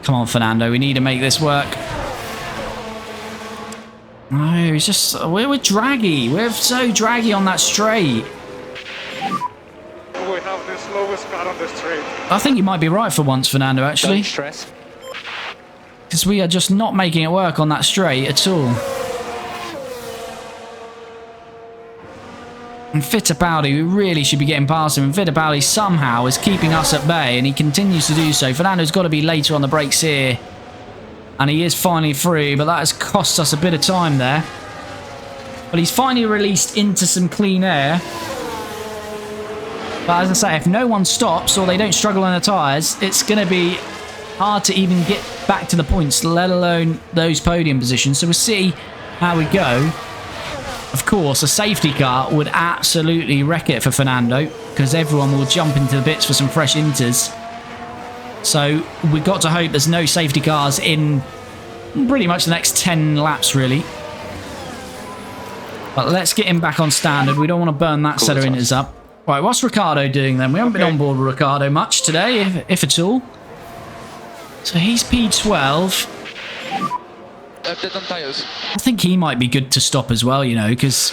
Come on, Fernando. We need to make this work. No, it's just... We're draggy. We're so draggy on that straight. We have the slowest car on the straight. I think you might be right for once, Fernando, actually. Don't stress. Because we are just not making it work on that straight at all. And Fittipaldi, we really should be getting past him. And Fittipaldi somehow is keeping us at bay, and he continues to do so. Fernando's got to be later on the brakes here. And he is finally through, but that has cost us a bit of time there. But he's finally released into some clean air. But as I say, if no one stops or they don't struggle on the tyres, it's going to be hard to even get back to the points, let alone those podium positions. So we'll see how we go. Of course, a safety car would absolutely wreck it for Fernando, because everyone will jump into the bits for some fresh inters. So we've got to hope there's no safety cars in pretty much the next 10 laps, really. But let's get him back on standard. We don't want to burn that set of inters up. Right, what's Ricciardo doing then? We haven't been on board with Ricciardo much today, if at all. So he's P12. Update on tires. I think he might be good to stop as well, you know, because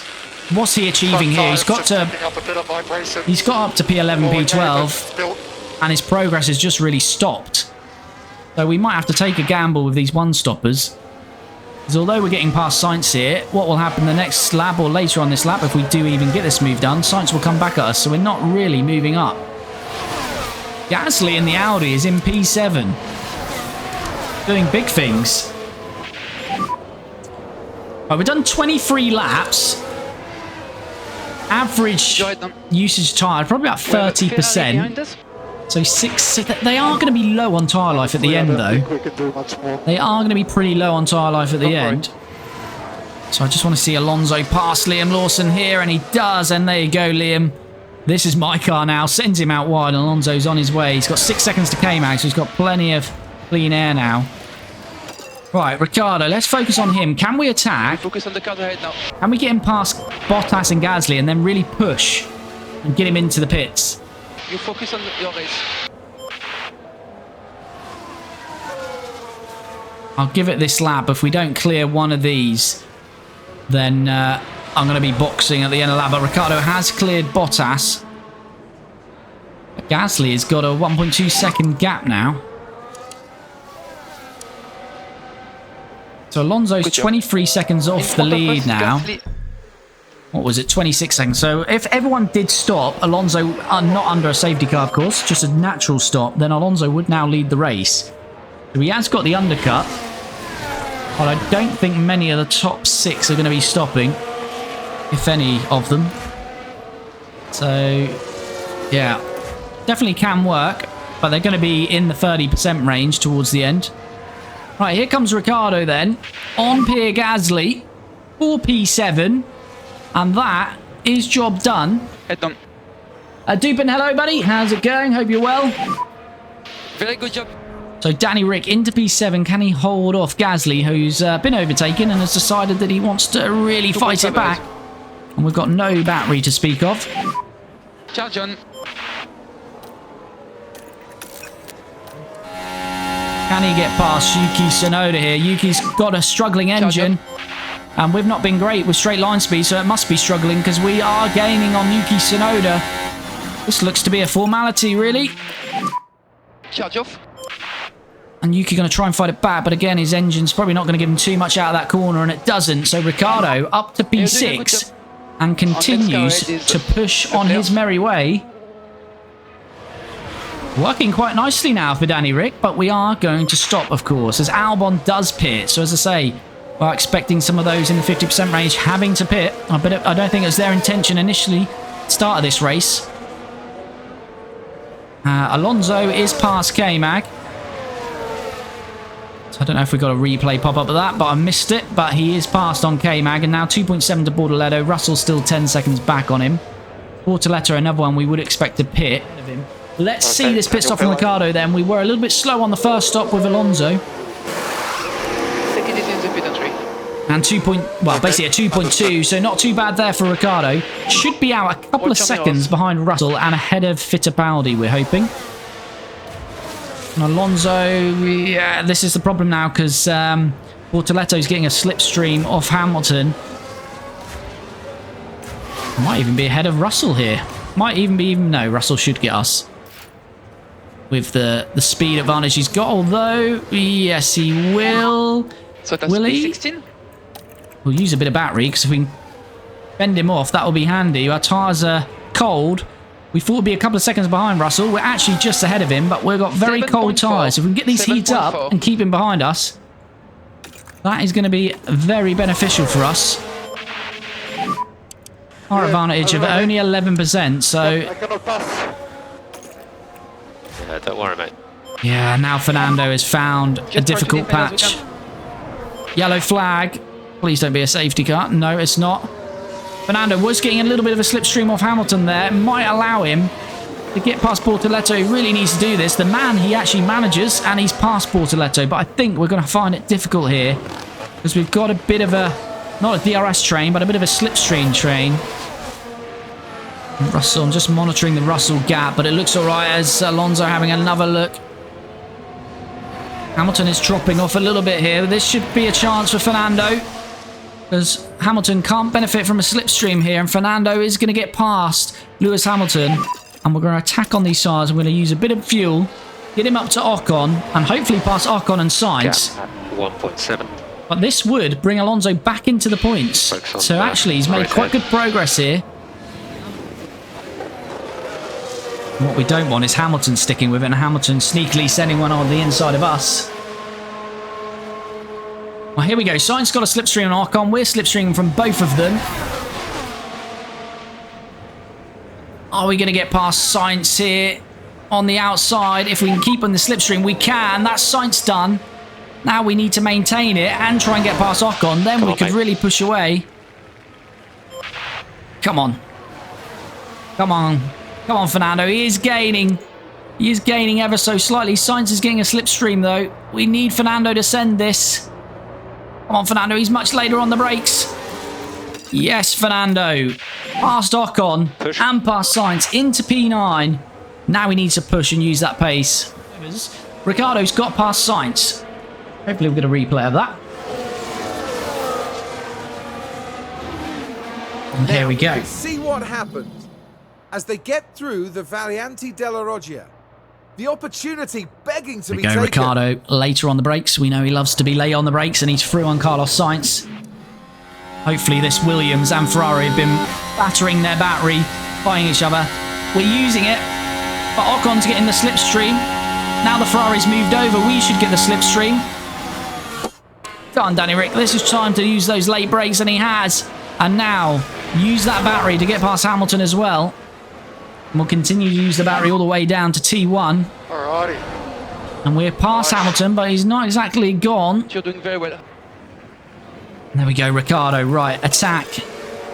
what's he achieving here? He's got up to P11, P12, and his progress has just really stopped. So we might have to take a gamble with these one-stoppers. Because although we're getting past Sainz here, what will happen the next lap or later on this lap, if we do even get this move done, Sainz will come back at us, so we're not really moving up. Gasly in the Audi is in P7. Doing big things. Right, we've done 23 laps. Average usage tyre, probably about 30%. So they are going to be low on tyre life at the end, though. They are going to be pretty low on tyre life at the end. So I just want to see Alonso pass Liam Lawson here, and he does. And there you go, Liam. This is my car now. Sends him out wide. Alonso's on his way. He's got 6 seconds to K-Mag, so he's got plenty of clean air now. Right, Ricciardo, let's focus on him. Can we attack? Focus on the car ahead now. Can we get him past Bottas and Gasly and then really push and get him into the pits? You focus on your race. I'll give it this lap. If we don't clear one of these, then I'm going to be boxing at the end of the lap. But Ricciardo has cleared Bottas. Gasly has got a 1.2 second gap now. So Alonso's 23 seconds off the lead now. What was it? 26 seconds. So if everyone did stop, Alonso, not under a safety car, of course, just a natural stop, then Alonso would now lead the race. So he has got the undercut. But I don't think many of the top 6 are going to be stopping, if any of them. So, yeah, definitely can work, but they're going to be in the 30% range towards the end. Right, here comes Ricciardo then, on Pierre Gasly, for P7, and that is job done. Head on. Dupin, hello buddy, how's it going? Hope you're well. Very good job. So Danny Rick into P7, can he hold off Gasly, who's been overtaken and has decided that he wants to really fight it back? And we've got no battery to speak of. Charge on. Can he get past Yuki Tsunoda here? Yuki's got a struggling engine. And we've not been great with straight line speed, so it must be struggling because we are gaining on Yuki Tsunoda. This looks to be a formality, really. Charge off. And Yuki going to try and fight it back, but again, his engine's probably not going to give him too much out of that corner, and it doesn't. So Ricciardo up to P6 and continues to push on his merry way. Working quite nicely now for Danny Rick, but we are going to stop, of course, as Albon does pit. So as I say, we're expecting some of those in the 50% range having to pit. But I don't think it was their intention initially to start this race. Alonso is past K-Mag. So I don't know if we got a replay pop up of that, but I missed it. But he is passed on K-Mag, and now 2.7 to Bortoleto. Russell's still 10 seconds back on him. Bortoleto, another one we would expect to pit. Let's see this pit stop from Ricciardo then. We were a little bit slow on the first stop with Alonso. Take it easy in the pit entry. And basically a 2.2, so not too bad there for Ricciardo. Should be out a couple of seconds behind Russell and ahead of Fittipaldi, we're hoping. And Alonso, yeah, this is the problem now because Bortoletto's getting a slipstream off Hamilton. Might even be ahead of Russell here. No, Russell should get us. With the speed advantage he's got, although, yes, he will. So that's Will he? 16? We'll use a bit of battery, because if we can bend him off, that will be handy. Our tyres are cold. We thought we'd be a couple of seconds behind Russell. We're actually just ahead of him, but we've got very cold tyres. If we can get these heats up and keep him behind us, that is going to be very beneficial for us. Our advantage of only 11%, so... I cannot pass. Yeah, don't worry, mate. Yeah, now Fernando has found a difficult patch. Yellow flag. Please don't be a safety car. No, it's not. Fernando was getting a little bit of a slipstream off Hamilton there. Might allow him to get past Bortoletto. He really needs to do this. The man he actually manages, and he's past Bortoletto. But I think we're going to find it difficult here because we've got a bit of a, not a DRS train, but a bit of a slipstream train. Russell, I'm just monitoring the Russell gap, but it looks all right as Alonso having another look. Hamilton is dropping off a little bit here. This should be a chance for Fernando, because Hamilton can't benefit from a slipstream here, and Fernando is going to get past Lewis Hamilton, and we're going to attack on these sides. We're going to use a bit of fuel, get him up to Ocon, and hopefully pass Ocon and Sainz. Gap at 1.7. But this would bring Alonso back into the points. So actually, he's made quite good progress here. And what we don't want is Hamilton sticking with it, and Hamilton sneakily sending one on the inside of us. Well, here we go. Sainz got a slipstream on Ocon. We're slipstreaming from both of them. Are we going to get past Sainz here on the outside? If we can keep on the slipstream, we can. That's Sainz done. Now we need to maintain it and try and get past Ocon. Then we could really push away. Come on. Come on. Come on, Fernando. He is gaining. He is gaining ever so slightly. Sainz is getting a slipstream, though. We need Fernando to send this. Come on, Fernando. He's much later on the brakes. Yes, Fernando. Past Ocon and past Sainz into P9. Now he needs to push and use that pace. Ricciardo's got past Sainz. Hopefully we'll get a replay of that. And here we go. See what happened as they get through the Variante della Roggia. The opportunity begging to be taken. Ricciardo later on the brakes. We know he loves to be late on the brakes, and he's through on Carlos Sainz. Hopefully this Williams and Ferrari have been battering their battery, fighting each other. We're using it, but Ocon's getting the slipstream. Now the Ferrari's moved over, we should get the slipstream. Go on, Danny Rick. This is time to use those late brakes, and he has. And now, use that battery to get past Hamilton as well. And we'll continue to use the battery all the way down to T1. Alrighty. And we're past Hamilton, but he's not exactly gone. You're doing very well. There we go, Ricciardo. Right, attack.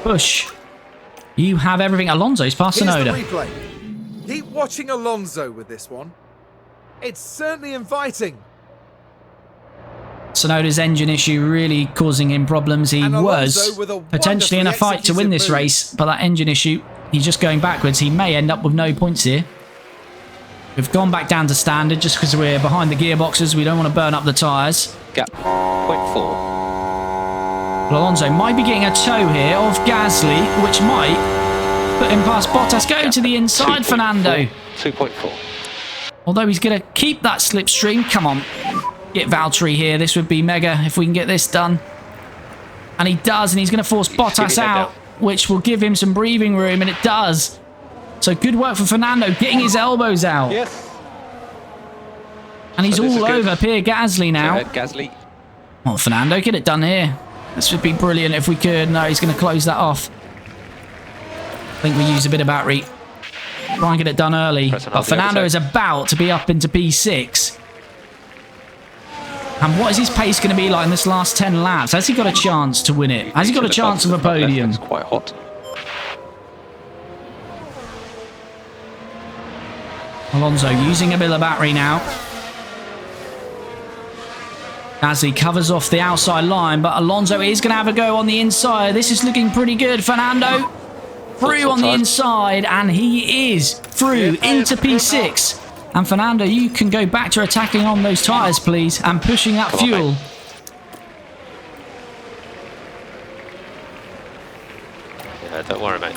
Push. You have everything. Alonso's past Tsunoda. Here's the replay. Keep watching Alonso with this one. It's certainly inviting. Tsunoda's engine issue really causing him problems. He was potentially in a fight to win this race, but that engine issue, he's just going backwards. He may end up with no points here. We've gone back down to standard just because we're behind the gearboxes. We don't want to burn up the tyres. Gap 0.4. Alonso might be getting a tow here off Gasly, which might put him past Bottas. Go to the inside, Fernando. 2.4. Although he's going to keep that slipstream. Come on. Get Valtteri here. This would be mega if we can get this done. And he does, and he's going to force Bottas out, which will give him some breathing room, and it does. So good work for Fernando, getting his elbows out. Yes. And he's all over Pierre Gasly now. Gasly. Well, Fernando, get it done here. This would be brilliant if we could. No, he's going to close that off. I think we use a bit of battery. Try and get it done early. But Fernando is about to be up into P6. And what is his pace going to be like in this last 10 laps? Has he got a chance to win it? Has he got a chance of a podium? It's quite hot. Alonso using a bit of battery now. Gasly covers off the outside line, but Alonso is going to have a go on the inside. This is looking pretty good. Fernando through on the inside, and he is through into P6. And Fernando, you can go back to attacking on those tyres, please, and pushing that fuel. Yeah, don't worry, mate.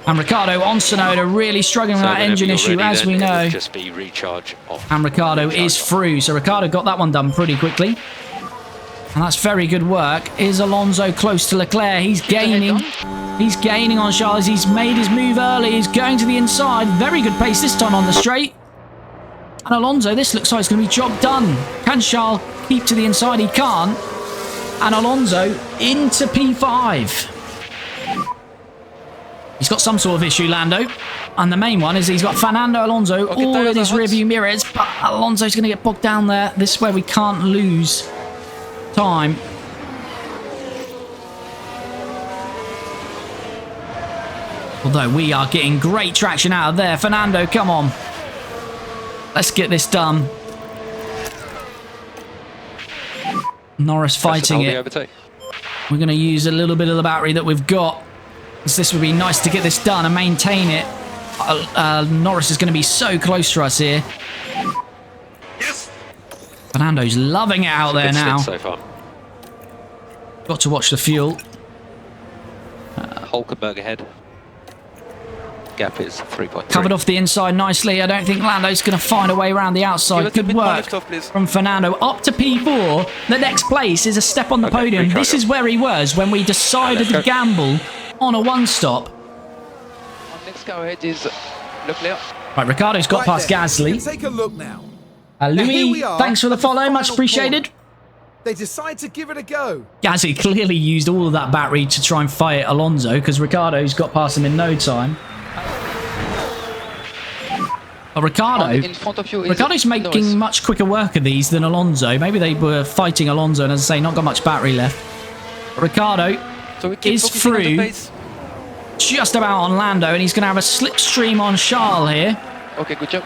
And Ricciardo on Tsunoda really struggling with that engine issue, as we know. Just be recharge off. And Ricciardo is through. So Ricciardo got that one done pretty quickly. And that's very good work. Is Alonso close to Leclerc? He's gaining. He's gaining on Charles. He's made his move early. He's going to the inside. Very good pace this time on the straight. And Alonso, this looks like it's going to be job done. Can Charles keep to the inside? He can't. And Alonso into P5. He's got some sort of issue, Lando. And the main one is he's got Fernando Alonso all in his rearview mirrors. But Alonso's going to get bogged down there. This is where we can't lose time. Although we are getting great traction out of there. Fernando, come on. Let's get this done. Norris fighting it. We're going to use a little bit of the battery that we've got. This would be nice to get this done and maintain it. Norris is going to be so close to us here. Yes. Fernando's loving it out there now. So far. Got to watch the fuel. Hulkenberg ahead. Gap is 3.3. Covered off the inside nicely. I don't think Lando's going to find a way around the outside. Good work from Fernando. Up to P4. The next place is a step on the podium. This is where he was when we decided to gamble on a one-stop. Next car ahead is Leclerc. Right, Ricciardo's got past Gasly. Take a look now. Louis, thanks for the follow. Much appreciated. They decide to give it a go. Gasly clearly used all of that battery to try and fight Alonso because Ricciardo's got past him in no time. But Ricciardo's making much quicker work of these than Alonso. Maybe they were fighting Alonso and, as I say, not got much battery left. But Ricciardo is through just about on Lando, and he's going to have a slipstream on Charles here. Okay, good job.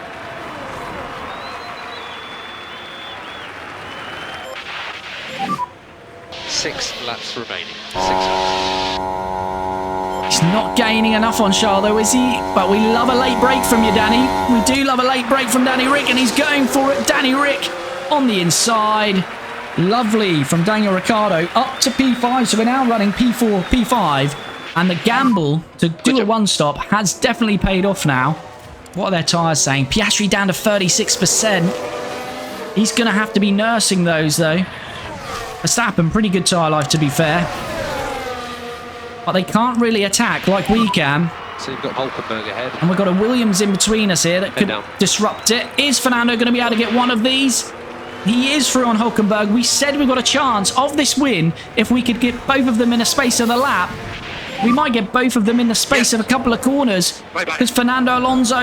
Six laps remaining. 6 laps. He's not gaining enough on Charles, though, is he? But we love a late break from you, Danny. We do love a late break from Danny Rick, and he's going for it. Danny Rick on the inside. Lovely from Daniel Ricciardo up to P5. So we're now running P4, P5. And the gamble to do a one-stop has definitely paid off now. What are their tyres saying? Piastri down to 36%. He's going to have to be nursing those, though. Verstappen, pretty good tyre life, to be fair. But they can't really attack like we can. So you've got Hulkenberg ahead. And we've got a Williams in between us here that could disrupt it. Is Fernando going to be able to get one of these? He is through on Hulkenberg. We said we've got a chance of this win if we could get both of them in a space of the lap. We might get both of them in the space of a couple of corners because Fernando Alonso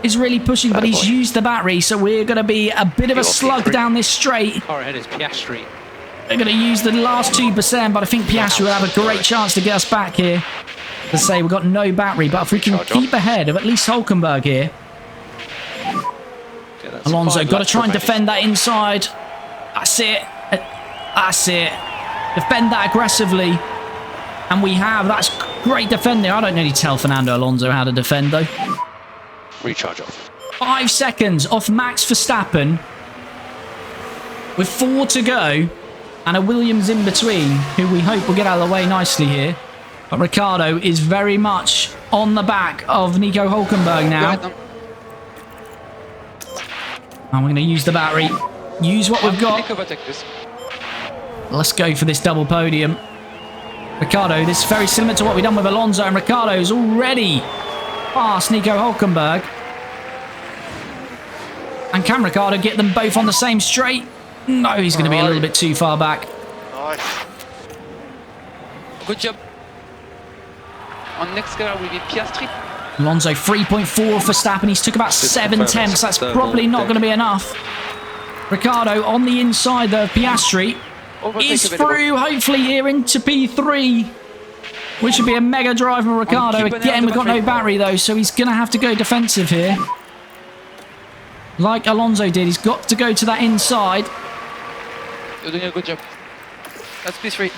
is really pushing, but he's used the battery, so we're going to be a bit of a slug down this straight. Car ahead is Piastri. We're going to use the last 2%, but I think Piastri will have a great chance to get us back here. To say we've got no battery, but if we can keep ahead of at least Hulkenberg here. Alonso got to try and defend that inside. That's it. That's it. Defend that aggressively. And we have. That's great defending. I don't need to tell Fernando Alonso how to defend, though. Recharge off. 5 seconds off Max Verstappen. With 4 to go. And a Williams in between, who we hope will get out of the way nicely here. But Ricciardo is very much on the back of Nico Hulkenberg now. And we're going to use the battery. Use what we've got. Let's go for this double podium. Ricciardo, this is very similar to what we've done with Alonso, and Ricciardo is already past Nico Hulkenberg. And can Ricciardo get them both on the same straight? No, he's going to be a little bit too far back. Nice. Good job. On next car will be Piastri. Alonso 3.4 for Verstappen. He's took about 7 tenths. That's probably not going to be enough. Ricciardo on the inside though. Piastri is through, hopefully here into P3, which would be a mega drive from Ricciardo. Again, we've got no battery though, so he's going to have to go defensive here. like Alonso did. He's got to go to that inside. You're doing a good job. That's P3.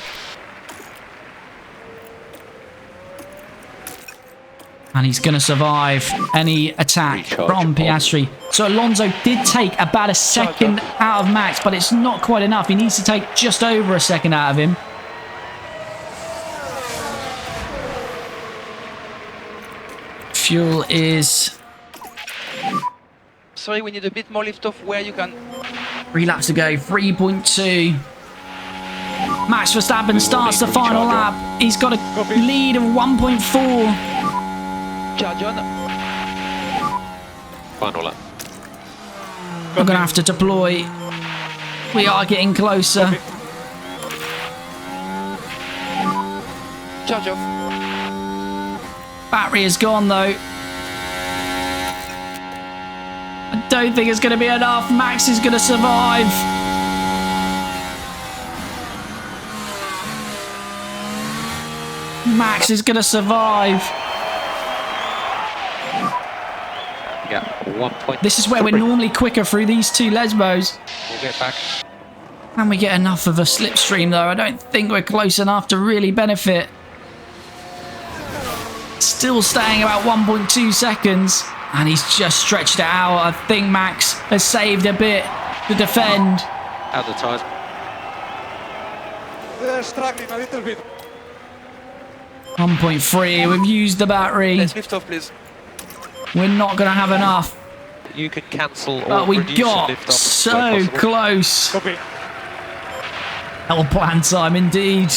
And he's going to survive any attack from Piastri. So Alonso did take about a second out of Max, but it's not quite enough. He needs to take just over a second out of him. Fuel is... Sorry, we need a bit more lift off where you can. 3 laps to go, 3.2. Max Verstappen starts the final lap. He's got a lead of 1.4. Charge on. Final lap. I'm going to have to deploy. We are getting closer. Charge off. Battery is gone though. I don't think it's going to be enough. Max is going to survive. Max is going to survive. Yeah, 1 point. This is where we're normally quicker through these two Lesbos. We'll get back. Can we get enough of a slipstream though? I don't think we're close enough to really benefit. Still staying about 1.2 seconds. And he's just stretched it out. I think Max has saved a bit to defend. Out the time. They're struggling a little bit. 1.3. We've used the battery. Let's lift off, please. We're not going to have enough. You can cancel or But we reduce the got lift off so close. Copy. Plan time indeed.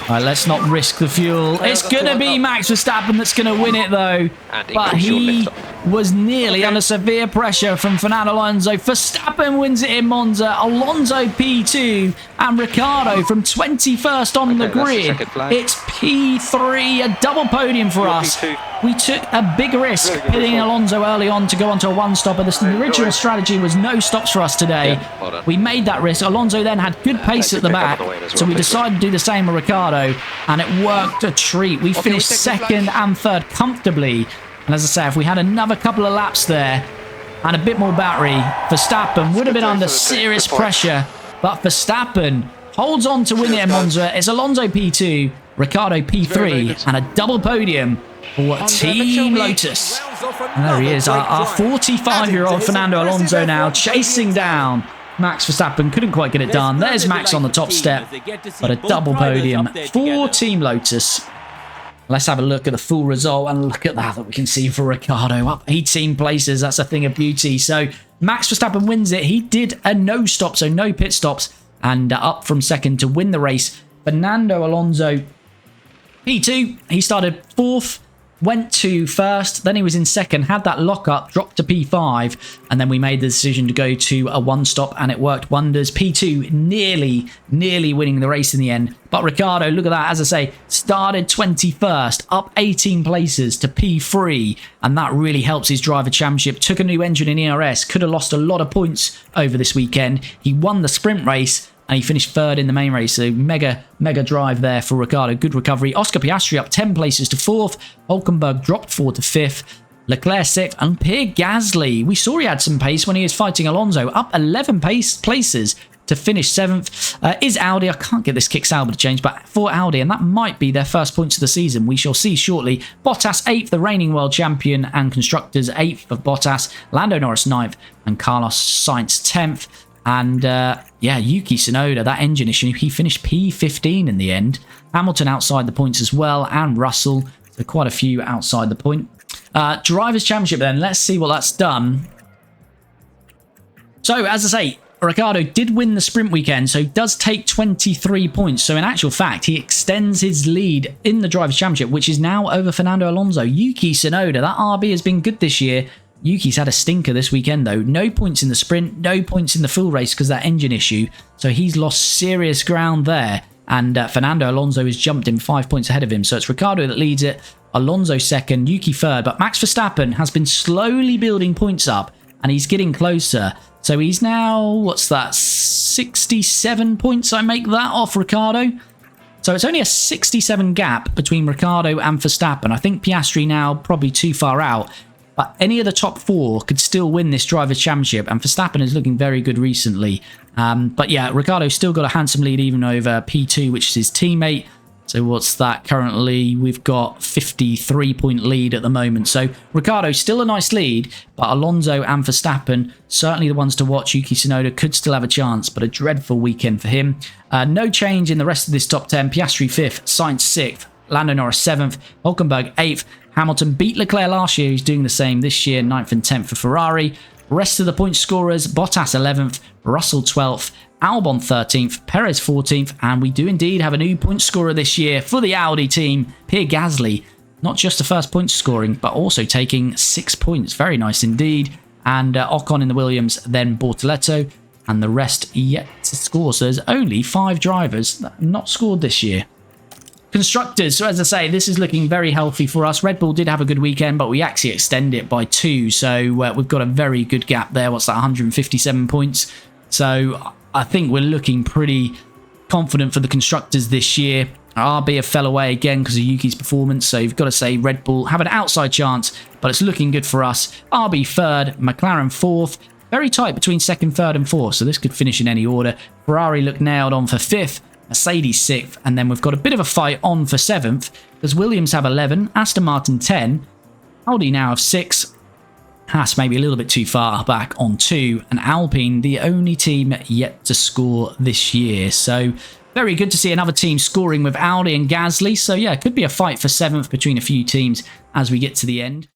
Right, let's not risk the fuel. It's going to be Max Verstappen that's going to win it though. But he was nearly under severe pressure from Fernando Alonso. Verstappen wins it in Monza. Alonso P2 and Ricciardo from 21st on the grid. It's P3, a double podium for us. We took a big risk hitting Alonso early on to go onto a one-stopper. The original strategy was no stops for us today. We made that risk. Alonso then had good pace at the back, so we decided to do the same with Ricciardo, and it worked a treat. We finished second and third comfortably. And as I say, if we had another couple of laps there and a bit more battery, Verstappen would have been under serious pressure. But Verstappen holds on to win it in Monza. It's Alonso P2, Ricciardo P3, and a double podium for Team Lotus. And there he is, our 45-year-old Fernando Alonso now chasing down Max Verstappen. Couldn't quite get it done. There's Max on the top step, but a double podium for Team Lotus. Let's have a look at the full result and look at that we can see for Ricciardo. Up 18 places. That's a thing of beauty. So Max Verstappen wins it. He did a no stop, so no pit stops, and up from second to win the race. Fernando Alonso P2. He started fourth, went to first, then he was in second, had that lock-up, dropped to P5, and then we made the decision to go to a one-stop, and it worked wonders. P2 nearly winning the race in the end. But Ricciardo, look at that, as I say, started 21st, up 18 places to P3, and that really helps his driver championship. Took a new engine in ERS, could have lost a lot of points over this weekend. He won the sprint race, and he finished third in the main race. So mega drive there for Ricciardo. Good recovery. Oscar Piastri up 10 places to 4th. Hulkenberg dropped 4 to 5th. Leclerc 6th. And Pierre Gasly. We saw he had some pace when he was fighting Alonso. Up 11 places to finish 7th. Is Audi. I can't get this kick salvo to change, but for Audi. And that might be their first points of the season. We shall see shortly. Bottas 8th, the reigning world champion and constructors 8th of Bottas. Lando Norris 9th. And Carlos Sainz 10th. And, yeah, Yuki Tsunoda, that engine issue, he finished P15 in the end. Hamilton outside the points as well, and Russell, so quite a few outside the point. Drivers' Championship then, let's see what that's done. So, as I say, Ricciardo did win the sprint weekend, so he does take 23 points. So, in actual fact, he extends his lead in the Drivers' Championship, which is now over Fernando Alonso. Yuki Tsunoda, that RB has been good this year. Yuki's had a stinker this weekend though. No points in the sprint, no points in the full race because of that engine issue. So he's lost serious ground there. And Fernando Alonso has jumped him 5 points ahead of him. So it's Ricciardo that leads it, Alonso second, Yuki third. But Max Verstappen has been slowly building points up and he's getting closer. So he's now, what's that, 67 points? I make that off Ricciardo. So it's only a 67 gap between Ricciardo and Verstappen. I think Piastri now probably too far out. but any of the top 4 could still win this Drivers' Championship, and Verstappen is looking very good recently. But yeah, Ricciardo's still got a handsome lead even over P2, which is his teammate. So what's that currently? We've got 53-point lead at the moment. So Ricciardo still a nice lead, but Alonso and Verstappen certainly the ones to watch. Yuki Tsunoda could still have a chance, but a dreadful weekend for him. No change in the rest of this top 10. Piastri 5th, Sainz 6th, Lando Norris 7th, Hülkenberg 8th. Hamilton beat Leclerc last year. He's doing the same this year, 9th and 10th for Ferrari. Rest of the point scorers, Bottas 11th, Russell 12th, Albon 13th, Perez 14th, and we do indeed have a new point scorer this year for the Audi team, Pierre Gasly. Not just the first point scoring, but also taking 6 points. Very nice indeed. And Ocon in the Williams, then Bortoletto, and the rest yet to score. So there's only 5 drivers that have not scored this year. Constructors, so as I say, this is looking very healthy for us. Red Bull did have a good weekend, but we actually extend it by 2, so we've got a very good gap there. What's that, 157 points? So I think we're looking pretty confident for the Constructors this year. RB have fell away again because of Yuki's performance, so you've got to say Red Bull have an outside chance, but it's looking good for us. RB 3rd, McLaren 4th. Very tight between 2nd, 3rd and 4th, so this could finish in any order. Ferrari look nailed on for 5th. Mercedes 6th, and then we've got a bit of a fight on for 7th, because Williams have 11, Aston Martin 10, Audi now have 6, Haas maybe a little bit too far back on 2, and Alpine the only team yet to score this year. So very good to see another team scoring with Audi and Gasly. So yeah, it could be a fight for 7th between a few teams as we get to the end.